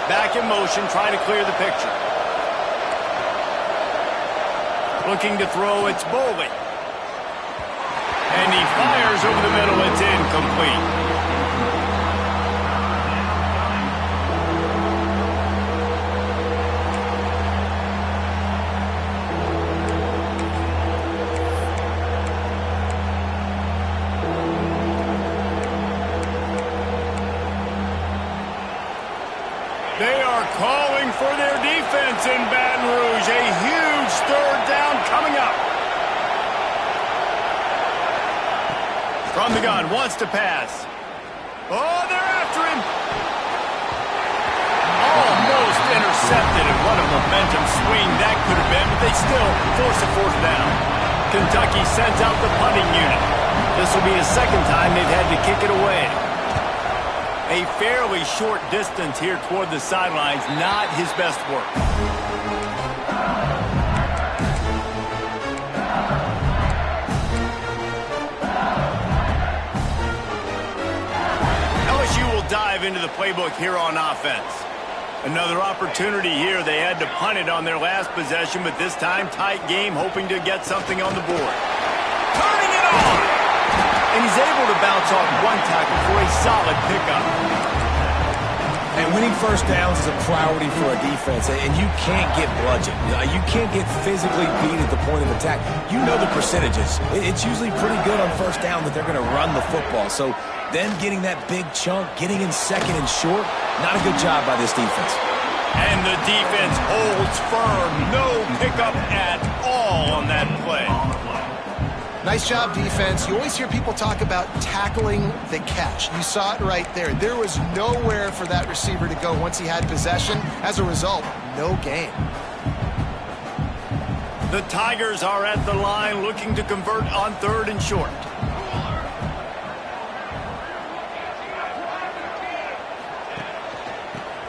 Back in motion, trying to clear the picture. Looking to throw, it's Bowling. And he fires over the middle, it's incomplete. They are calling for their defense in Baton Rouge. A huge third down coming up. From the gun, wants to pass. Oh, they're after him. Almost intercepted, and what a momentum swing that could have been, but they still force a fourth down. Kentucky sends out the punting unit. This will be the second time they've had to kick it away. A fairly short distance here toward the sidelines, not his best work. LSU will dive into the playbook here on offense. Another opportunity here. They had to punt it on their last possession, but this time tight game, hoping to get something on the board. Turning it on! And he's able to bounce off one tackle for a solid pickup. And winning first downs is a priority for a defense, and you can't get bludgeoned. You can't get physically beat at the point of attack. You know the percentages. It's usually pretty good on first down that they're going to run the football. So then getting that big chunk, getting in second and short, not a good job by this defense. And the defense holds firm. No pickup at all on that play. Nice job, defense. You always hear people talk about tackling the catch. You saw it right there. There was nowhere for that receiver to go once he had possession. As a result, no gain. The Tigers are at the line looking to convert on 3rd and short.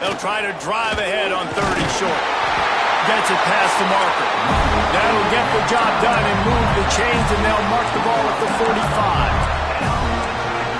They'll try to drive ahead on 3rd and short. Gets it past the marker. That'll get the job done and move the chains, and they'll mark the ball at the 45.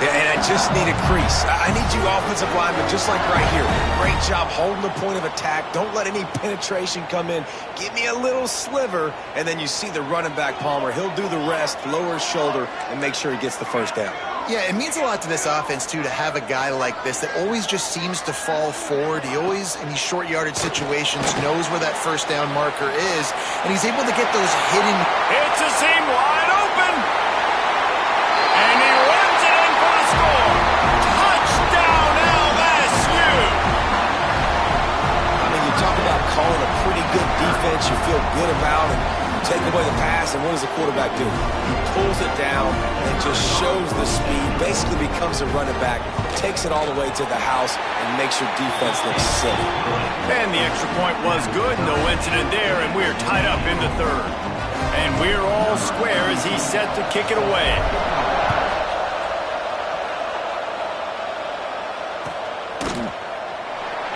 Yeah, and I just need a crease. I need you offensive linemen, just like right here. Great job holding the point of attack. Don't let any penetration come in. Give me a little sliver, and then you see the running back, Palmer. He'll do the rest, lower his shoulder, and make sure he gets the first down. Yeah, it means a lot to this offense, too, to have a guy like this that always just seems to fall forward. He always, in these short yardage situations, knows where that first down marker is, and he's able to get those hidden. It's a seam wide open. And he runs it in for the score. Touchdown, LSU. I mean, you talk about calling a pretty good defense you feel good about, and take away the pass, and what does the quarterback do? He pulls it down and just shows the speed, basically becomes a running back, takes it all the way to the house, and makes your defense look silly. And the extra point was good, no incident there, and we're tied up in the 3rd. And we're all square as he's set to kick it away.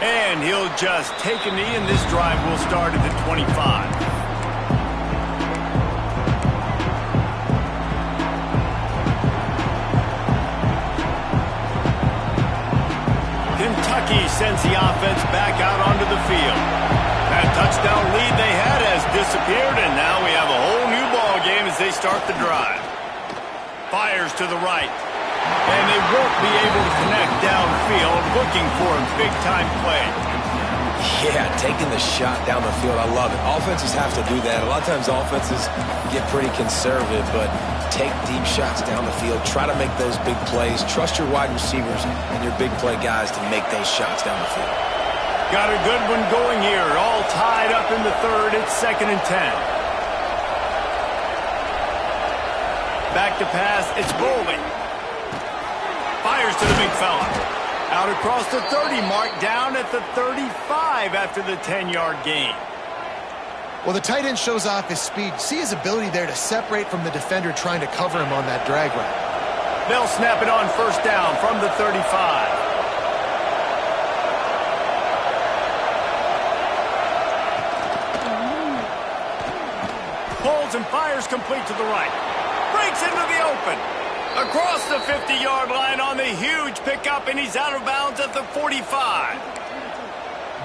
And he'll just take a knee, and this drive will start at the 25. Kentucky sends the offense back out onto the field. That touchdown lead they had has disappeared, and now we have a whole new ball game as they start the drive. Fires to the right, and they won't be able to connect downfield, looking for a big-time play. Yeah, taking the shot down the field, I love it. Offenses have to do that. A lot of times offenses get pretty conservative, but take deep shots down the field. Try to make those big plays. Trust your wide receivers and your big play guys to make those shots down the field. Got a good one going here. All tied up in the 3rd. It's 2nd and 10. Back to pass. It's Bowling. Fires to the big fella. Out across the 30 mark, down at the 35 after the 10-yard gain. Well, the tight end shows off his speed. See his ability there to separate from the defender trying to cover him on that drag route. They'll snap it on 1st down from the 35. Pulls and fires complete to the right. Breaks into the open. Across the 50-yard line on the huge pickup, and he's out of bounds at the 45.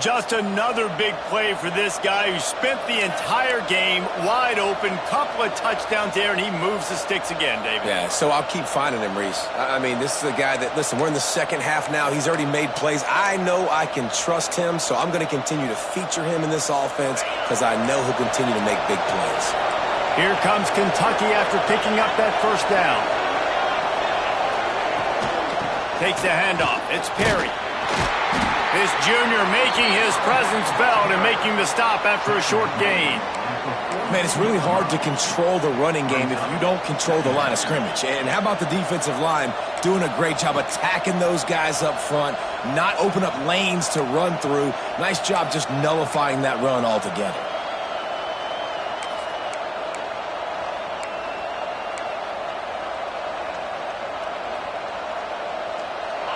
Just another big play for this guy who spent the entire game wide open. Couple of touchdowns there, and he moves the sticks again, David. Yeah, so I'll keep finding him, Reese. I mean, this is a guy that, listen, we're in the second half now. He's already made plays. I know I can trust him, so I'm going to continue to feature him in this offense because I know he'll continue to make big plays. Here comes Kentucky after picking up that 1st down. Takes the handoff. It's Perry. This junior making his presence felt and making the stop after a short gain. Man, it's really hard to control the running game if you don't control the line of scrimmage. And how about the defensive line doing a great job attacking those guys up front, not open up lanes to run through. Nice job just nullifying that run altogether.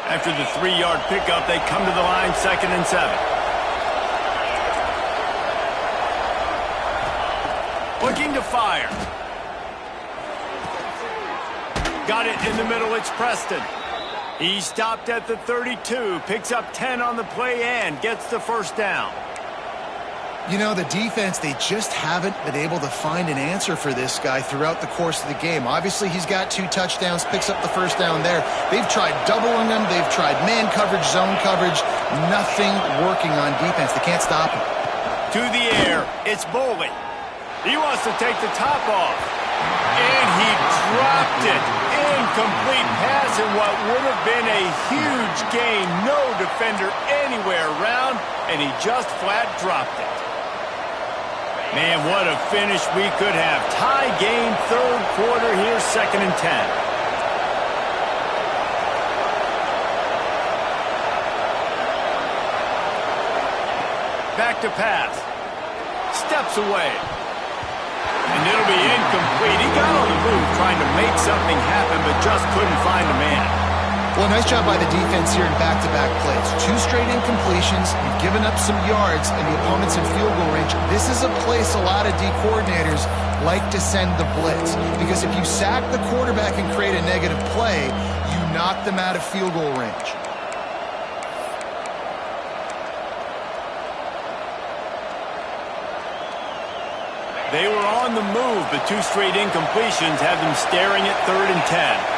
After the 3-yard pickup, they come to the line, 2nd and 7. Looking to fire. Got it in the middle, it's Preston. He stopped at the 32, picks up 10 on the play and gets the 1st down. You know, the defense, they just haven't been able to find an answer for this guy throughout the course of the game. Obviously, he's got 2 touchdowns, picks up the 1st down there. They've tried doubling him. They've tried man coverage, zone coverage. Nothing working on defense. They can't stop him. To the air, it's Bowling. He wants to take the top off. And he dropped it. Incomplete pass in what would have been a huge gain. No defender anywhere around, and he just flat dropped it. Man, what a finish we could have. Tie game, third quarter here, 2nd and 10. Back to pass. Steps away. And it'll be incomplete. He got on the move trying to make something happen, but just couldn't find a man. Well, nice job by the defense here in back-to-back plays. 2 straight incompletions. You've given up some yards, and the opponent's in field goal range. This is a place a lot of D coordinators like to send the blitz, because if you sack the quarterback and create a negative play, you knock them out of field goal range. They were on the move, but 2 straight incompletions have them staring at 3rd and 10.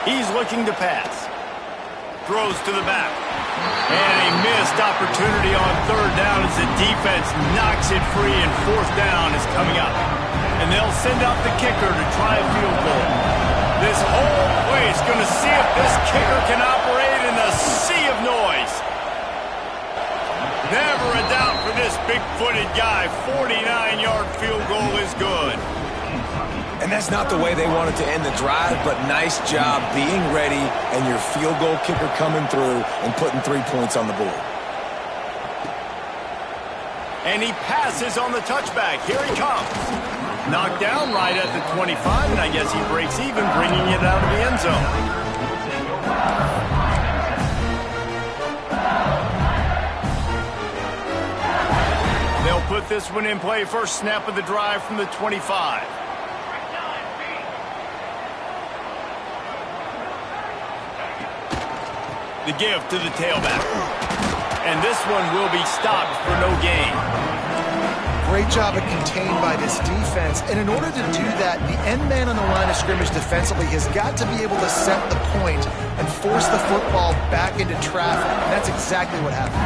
He's looking to pass. Throws to the back. And a missed opportunity on 3rd down as the defense knocks it free, and 4th down is coming up. And they'll send out the kicker to try a field goal. This whole place going to see if this kicker can operate in a sea of noise. Never a doubt for this big-footed guy. 49-yard field goal is good. And that's not the way they wanted to end the drive, but nice job being ready and your field goal kicker coming through and putting 3 points on the board. And he passes on the touchback. Here he comes. Knocked down right at the 25, and I guess he breaks even, bringing it out of the end zone. They'll put this one in play. First snap of the drive from the 25. The give to the tailback. And this one will be stopped for no gain. Great job of contained by this defense. And in order to do that, the end man on the line of scrimmage defensively has got to be able to set the point and force the football back into traffic. And that's exactly what happened.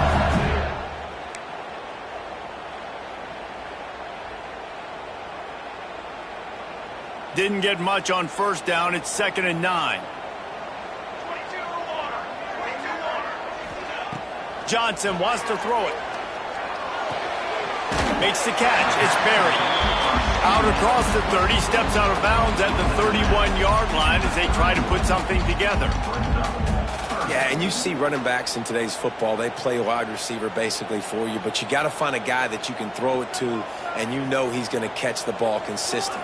Didn't get much on 1st down. It's 2nd and 9. Johnson wants to throw it. Makes the catch. It's buried. Out across the 30. Steps out of bounds at the 31-yard line as they try to put something together. Yeah, and you see running backs in today's football, they play wide receiver basically for you, but you got to find a guy that you can throw it to, and you know he's going to catch the ball consistently.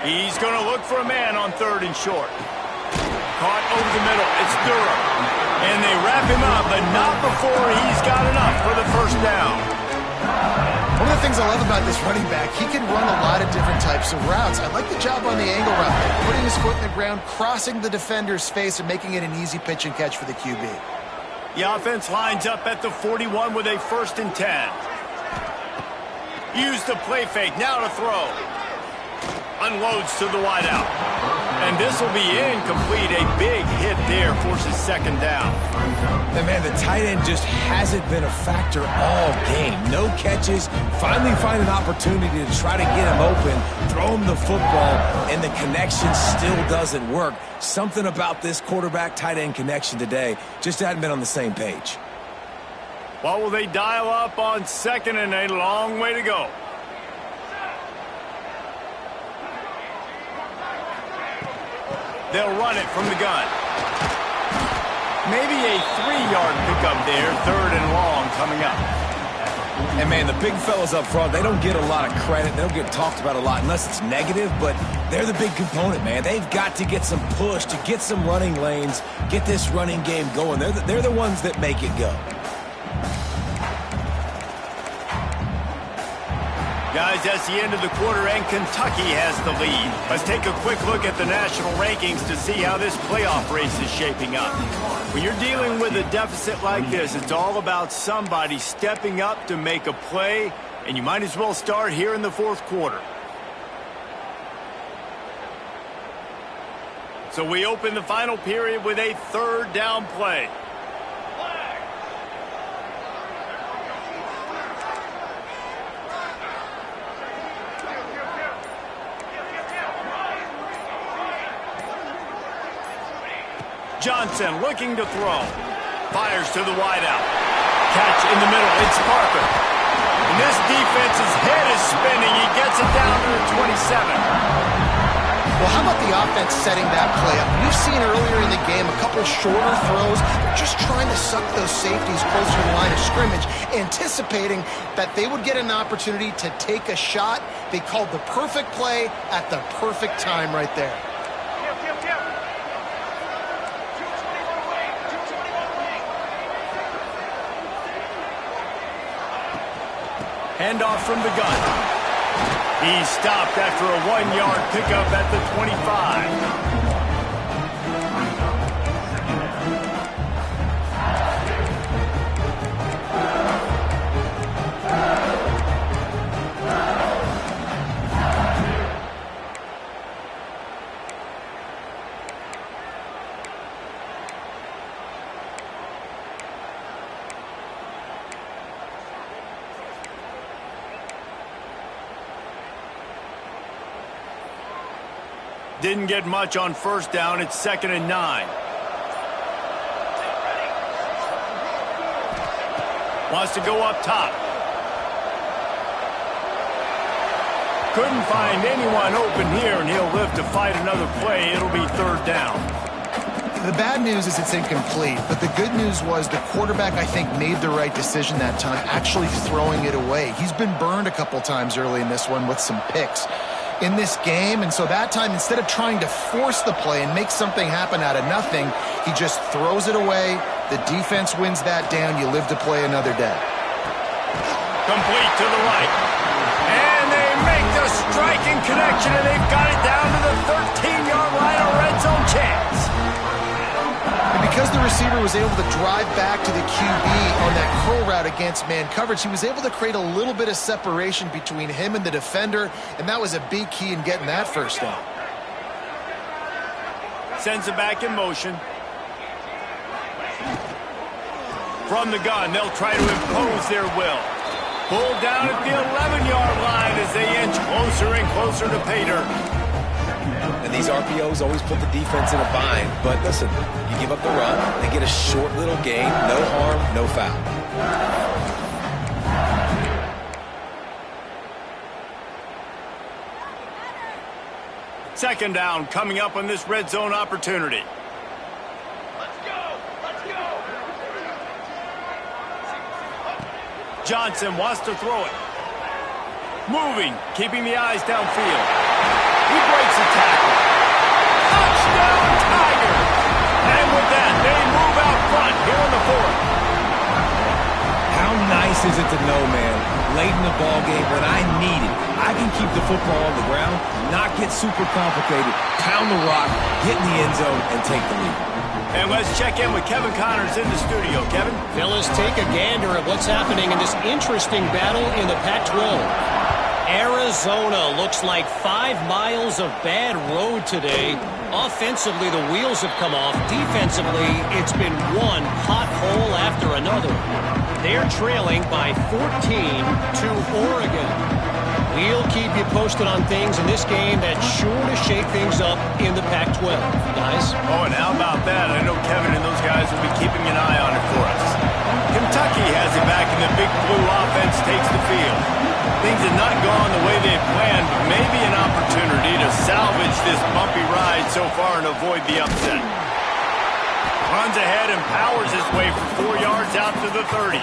He's going to look for a man on 3rd and short. Caught over the middle. It's Durham. And they wrap him up, but not before he's got enough for the 1st down. One of the things I love about this running back, he can run a lot of different types of routes. I like the job on the angle route, putting his foot in the ground, crossing the defender's face, and making it an easy pitch and catch for the QB. The offense lines up at the 41 with a 1st and 10. Use the play fake. Now to throw. Unloads to the wideout. And this will be incomplete. A big hit there forces 2nd down. And man, the tight end just hasn't been a factor all game. No catches. Finally find an opportunity to try to get him open, throw him the football, and the connection still doesn't work. Something about this quarterback-tight end connection today just hadn't been on the same page. What will they dial up on 2nd and a long way to go? They'll run it from the gun. Maybe a 3-yard pickup there. 3rd and long coming up. And man, the big fellas up front, they don't get a lot of credit. They don't get talked about a lot unless it's negative, but they're the big component, man. They've got to get some push, to get some running lanes, get this running game going. They're the ones that make it go. Guys, that's the end of the quarter, and Kentucky has the lead. Let's take a quick look at the national rankings to see how this playoff race is shaping up. When you're dealing with a deficit like this, it's all about somebody stepping up to make a play, and you might as well start here in the 4th quarter. So we open the final period with a 3rd down play. Johnson looking to throw. Fires to the wideout. Catch in the middle. It's Parker. And this defense's head is spinning. He gets it down to the 27. Well, how about the offense setting that play up? We've seen earlier in the game a couple shorter throws. They're just trying to suck those safeties closer to the line of scrimmage, anticipating that they would get an opportunity to take a shot. They called the perfect play at the perfect time right there. Kill. 221 away. 221 away. Handoff from the gun. He's stopped after a 1-yard pickup at the 25. Didn't get much on first down. It's 2nd and 9. Wants to go up top. Couldn't find anyone open here, and he'll live to fight another play. It'll be 3rd down. The bad news is it's incomplete, but the good news was the quarterback, I think, made the right decision that time, actually throwing it away. He's been burned a couple times early in this one with some picks in this game, and so that time, instead of trying to force the play and make something happen out of nothing, he just throws it away. The defense wins that down. You live to play another day. Complete to the right. And they make the striking connection, and they've got it down to the 13-yard line, a red zone chance. And because the receiver was able to drive back to the QB on that curl route against man coverage, he was able to create a little bit of separation between him and the defender, and that was a big key in getting that first down. Sends it back in motion. From the gun, they'll try to impose their will. Pulled down at the 11-yard line as they inch closer and closer to pay dirt. And these RPOs always put the defense in a bind. But listen, you give up the run, they get a short little gain, no harm, no foul. Second down coming up on this red zone opportunity. Let's go. Johnson wants to throw it. Moving, keeping the eyes downfield. He breaks a tackle. Touchdown, Tigers! And with that, they move out front here in the 4th. How nice is it to know, man, late in the ball game when I need it, I can keep the football on the ground, not get super complicated, pound the rock, get in the end zone, and take the lead. And let's check in with Kevin Connors in the studio. Kevin? Fellas, take a gander at what's happening in this interesting battle in the Pac-12. Arizona looks like 5 miles of bad road today. Offensively, the wheels have come off. Defensively, it's been one pothole after another. They're trailing by 14 to Oregon. We'll keep you posted on things in this game that's sure to shake things up in the Pac-12. Guys? Oh, and how about that? I know Kevin and those guys will be keeping an eye on it for us. Kentucky has it back, and the Big Blue offense takes the field. Things have not gone the way they planned, but maybe an opportunity to salvage this bumpy ride so far and avoid the upset. Runs ahead and powers his way for 4 yards out to the 30.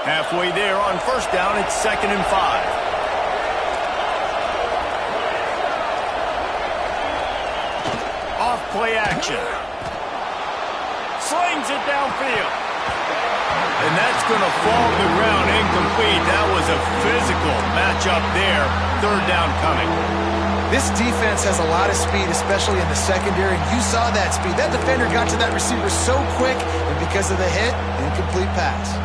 Halfway there on first down, it's 2nd and 5. Off play action. Slings it downfield. And that's going to fall to the ground incomplete. That was a physical matchup there. 3rd down coming. This defense has a lot of speed, especially in the secondary, and you saw that speed. That defender got to that receiver so quick, and because of the hit, incomplete pass.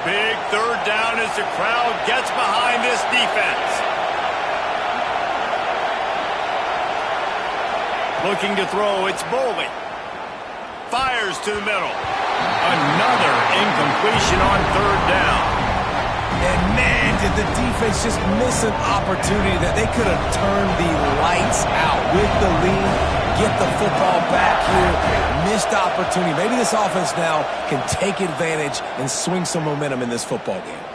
Big third down as the crowd gets behind this defense. Looking to throw, it's Boley. Fires to the middle. Another incompletion on third down. And man, did the defense just miss an opportunity that they could have turned the lights out with the lead, get the football back here. Missed opportunity. Maybe this offense now can take advantage and swing some momentum in this football game.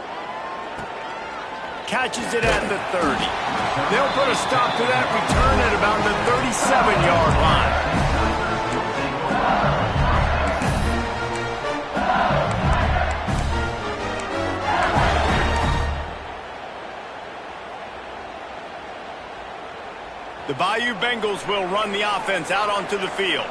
Catches it at the 30. They'll put a stop to that return at about the 37-yard line. The Bayou Bengals will run the offense out onto the field.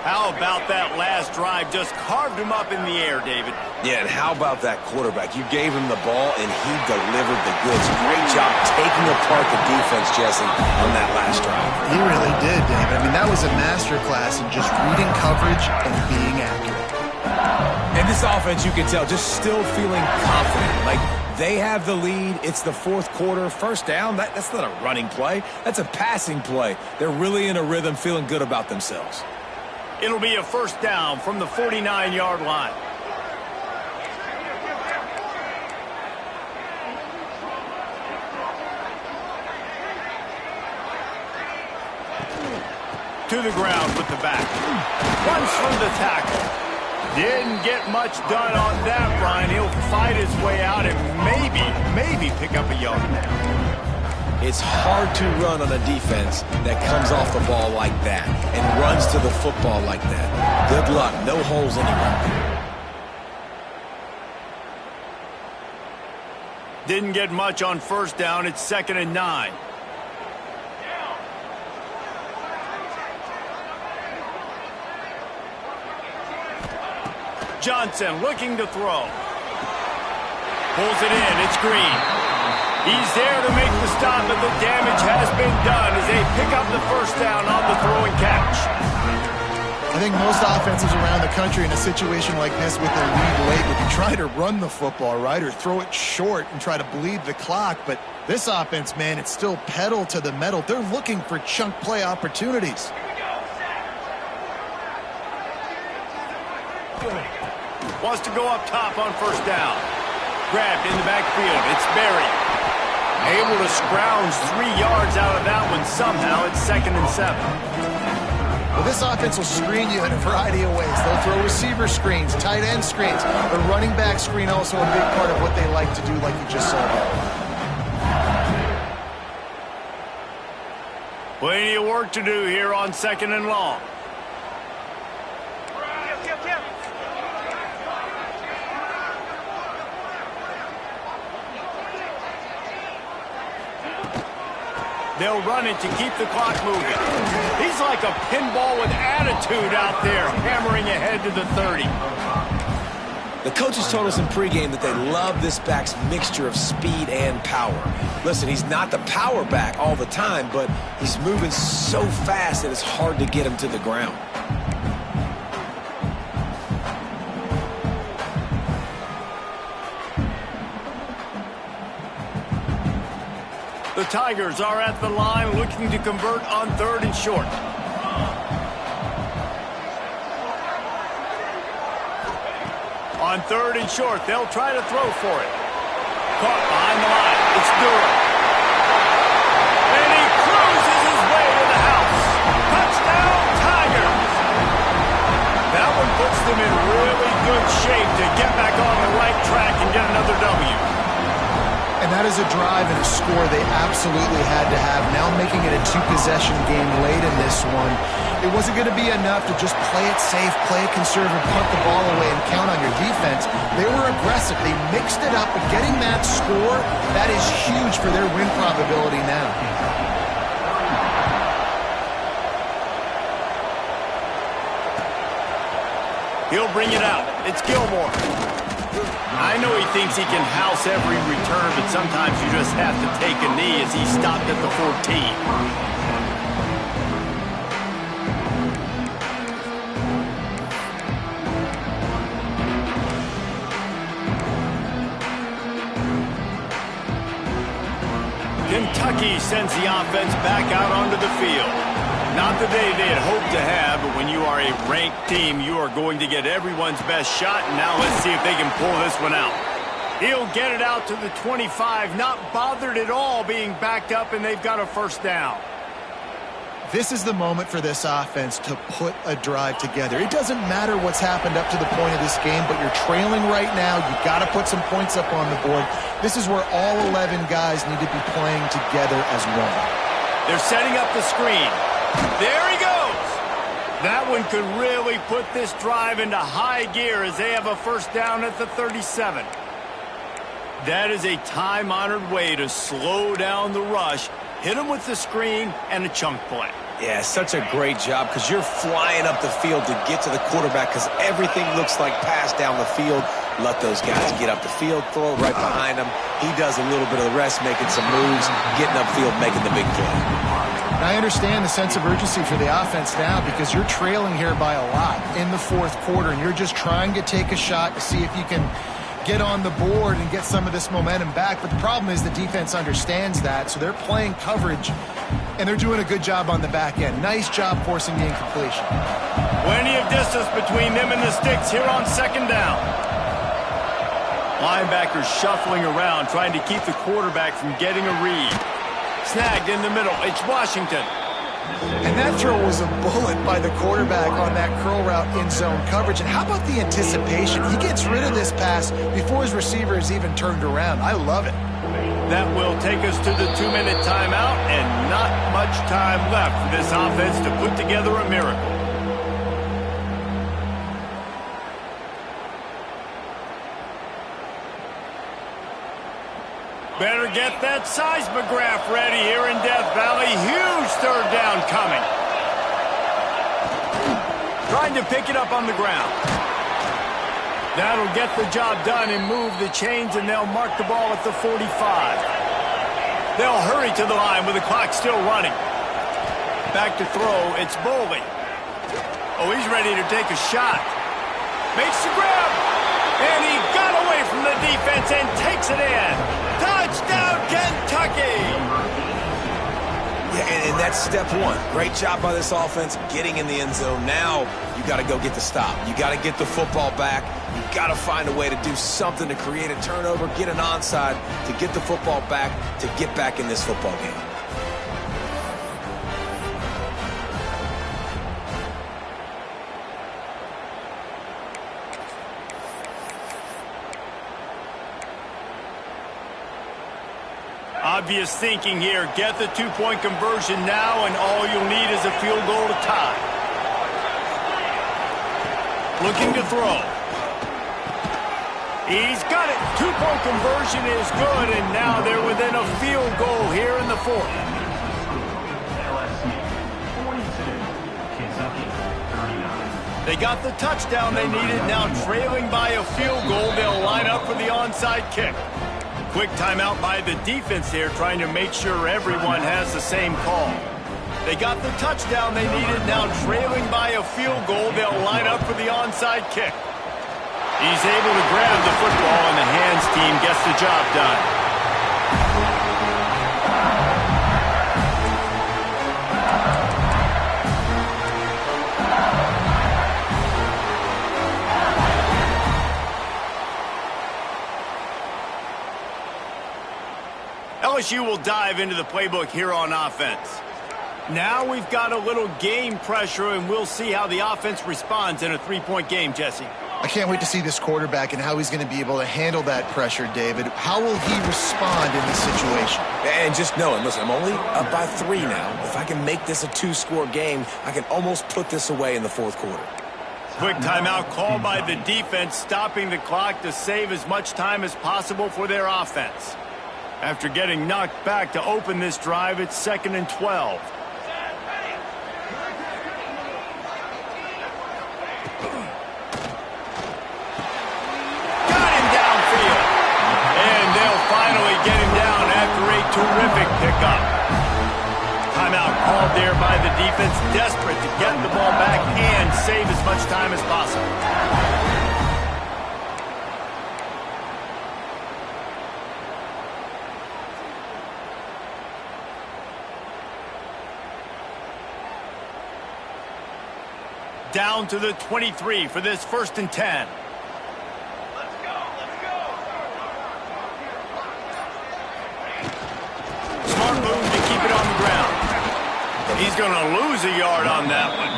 How about that last drive? Just carved him up in the air, David. Yeah, and how about that quarterback? You gave him the ball, and he delivered the goods. Great job taking apart the defense, Jesse, on that last drive. He really did, David. I mean, that was a masterclass in just reading coverage and being accurate. And this offense, you can tell, just still feeling confident. Like, they have the lead. It's the fourth quarter. First down, that's not a running play. That's a passing play. They're really in a rhythm, feeling good about themselves. It'll be a first down from the 49-yard line. To the ground with the back. Runs from the tackle. Didn't get much done on that run. He'll fight his way out and maybe pick up a yard now. It's hard to run on a defense that comes off the ball like that and runs to the football like that. Good luck. No holes anywhere. Didn't get much on first down. It's 2nd and 9. Johnson looking to throw. Pulls it in. It's Green. He's there to make the stop, but the damage has been done as they pick up the first down on the throw and catch. I think most offenses around the country in a situation like this with their lead late would be trying to run the football, right, or throw it short and try to bleed the clock. But this offense, man, it's still pedal to the metal. They're looking for chunk play opportunities. Wants to go up top on first down. Grabbed in the backfield. It's Berry. Able to scrounge 3 yards out of that one somehow. It's 2nd and 7. Well, this offense will screen you in a variety of ways. They'll throw receiver screens, tight end screens. The running back screen also a big part of what they like to do, like you just saw there. Plenty of work to do here on 2nd and long. They'll run it to keep the clock moving. He's like a pinball with attitude out there, hammering ahead to the 30. The coaches told us in pregame that they love this back's mixture of speed and power. Listen, he's not the power back all the time, but he's moving so fast that it's hard to get him to the ground. The Tigers are at the line looking to convert on 3rd and short. On 3rd and short, they'll try to throw for it. Caught behind the line. It's Durham. And he cruises his way to the house. Touchdown, Tigers! That one puts them in really good shape to get back on the right track and get another W. And that is a drive and a score they absolutely had to have. Now making it a 2-possession game late in this one. It wasn't going to be enough to just play it safe, play it conservative, punt the ball away, and count on your defense. They were aggressive. They mixed it up, but getting that score, that is huge for their win probability now. He'll bring it out. It's Gilmore. I know he thinks he can house every return, but sometimes you just have to take a knee as he stopped at the 14. Kentucky sends the offense back out onto the field. Not the day they had hoped to have, but when you are a ranked team, you are going to get everyone's best shot. And now let's see if they can pull this one out. He'll get it out to the 25, not bothered at all being backed up, and they've got a first down. This is the moment for this offense to put a drive together. It doesn't matter what's happened up to the point of this game, but you're trailing right now. You've got to put some points up on the board. This is where all 11 guys need to be playing together as one. They're setting up the screen. There he goes. That one could really put this drive into high gear as they have a first down at the 37. That is a time-honored way to slow down the rush, hit them with the screen, and a chunk play. Yeah, such a great job because you're flying up the field to get to the quarterback because everything looks like pass down the field. Let those guys get up the field, throw it right behind him. He does a little bit of the rest, making some moves, getting upfield, making the big play. I understand the sense of urgency for the offense now because you're trailing here by a lot in the fourth quarter, and you're just trying to take a shot to see if you can get on the board and get some of this momentum back. But the problem is the defense understands that, so they're playing coverage, and they're doing a good job on the back end. Nice job forcing the incompletion. Plenty of distance between them and the sticks here on second down. Linebackers shuffling around, trying to keep the quarterback from getting a read. Snagged in the middle. It's Washington. And that throw was a bullet by the quarterback on that curl route in zone coverage. And how about the anticipation? He gets rid of this pass before his receiver is even turned around. I love it. That will take us to the 2-minute timeout, and not much time left for this offense to put together a miracle. Better get that seismograph ready here in Death Valley. Huge third down coming. Trying to pick it up on the ground. That'll get the job done and move the chains, and they'll mark the ball at the 45. They'll hurry to the line with the clock still running. Back to throw. It's Boley. Oh, he's ready to take a shot. Makes the grab. And he got away from the defense and takes it in. Touchdown, Kentucky! Yeah, and that's step one. Great job by this offense getting in the end zone. Now you got to go get the stop. You got to get the football back. You got to find a way to do something to create a turnover, get an onside, to get the football back, to get back in this football game. Obvious thinking here. Get the two-point conversion now, and all you'll need is a field goal to tie. Looking to throw. He's got it. Two-point conversion is good, and now they're within a field goal here in the fourth. They got the touchdown they needed. Now trailing by a field goal, they'll line up for the onside kick. Quick timeout by the defense here, trying to make sure everyone has the same call. They got the touchdown they needed. Now trailing by a field goal, they'll line up for the onside kick. He's able to grab the football, and the hands team gets the job done. LSU will dive into the playbook here on offense. Now we've got a little game pressure, and we'll see how the offense responds in a three-point game, Jesse. I can't wait to see this quarterback and how he's going to be able to handle that pressure, David. How will he respond in this situation? And just knowing, listen, I'm only up by 3 now. If I can make this a 2-score game, I can almost put this away in the fourth quarter. Quick timeout called by the defense, stopping the clock to save as much time as possible for their offense. After getting knocked back to open this drive, it's 2nd and 12. Got him downfield. And they'll finally get him down after a terrific pickup. Timeout called there by the defense, desperate to get the ball back and save as much time as possible. down to the 23 for this 1st and 10. Let's go. Let's go. Smart move to keep it on the ground. He's going to lose a yard on that one.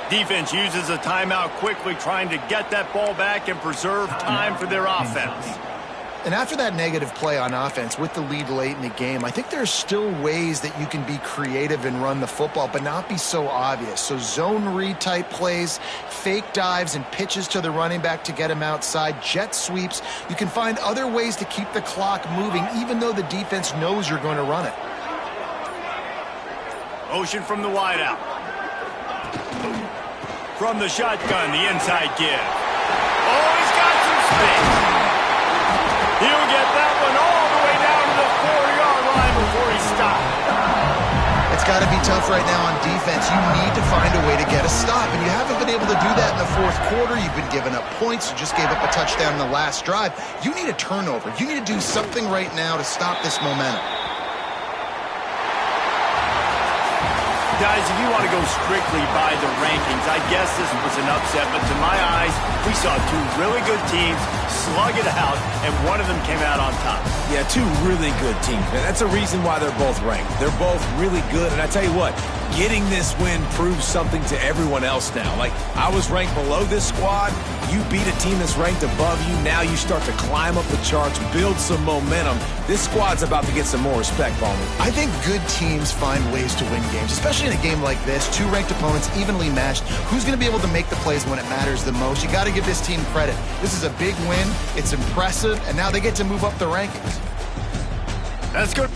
Defense uses a timeout quickly, trying to get that ball back and preserve time for their offense. And after that negative play on offense with the lead late in the game, I think there's still ways that you can be creative and run the football, but not be so obvious. So zone read type plays, fake dives and pitches to the running back to get him outside, jet sweeps. You can find other ways to keep the clock moving, even though the defense knows you're going to run it. Motion from the wideout. From the shotgun, the inside give. Oh, he's got some space. He'll get that one all the way down to the 4-yard line before he stops. It's got to be tough right now on defense. You need to find a way to get a stop, and you haven't been able to do that in the 4th quarter. You've been giving up points. You just gave up a touchdown in the last drive. You need a turnover. You need to do something right now to stop this momentum. Guys, if you want to go strictly by the rankings, I guess this was an upset, but to my eyes, we saw two really good teams slug it out, and one of them came out on top. Yeah, two really good teams, man. That's a reason why they're both ranked. They're both really good, and I tell you what, getting this win proves something to everyone else now. Like, I was ranked below this squad. You beat a team that's ranked above you. Now you start to climb up the charts, build some momentum. This squad's about to get some more respect, Palmer. I think good teams find ways to win games, especially in a game like this. Two ranked opponents, evenly matched. Who's going to be able to make the plays when it matters the most? You got to give this team credit. This is a big win. It's impressive, and now they get to move up the rankings. That's good.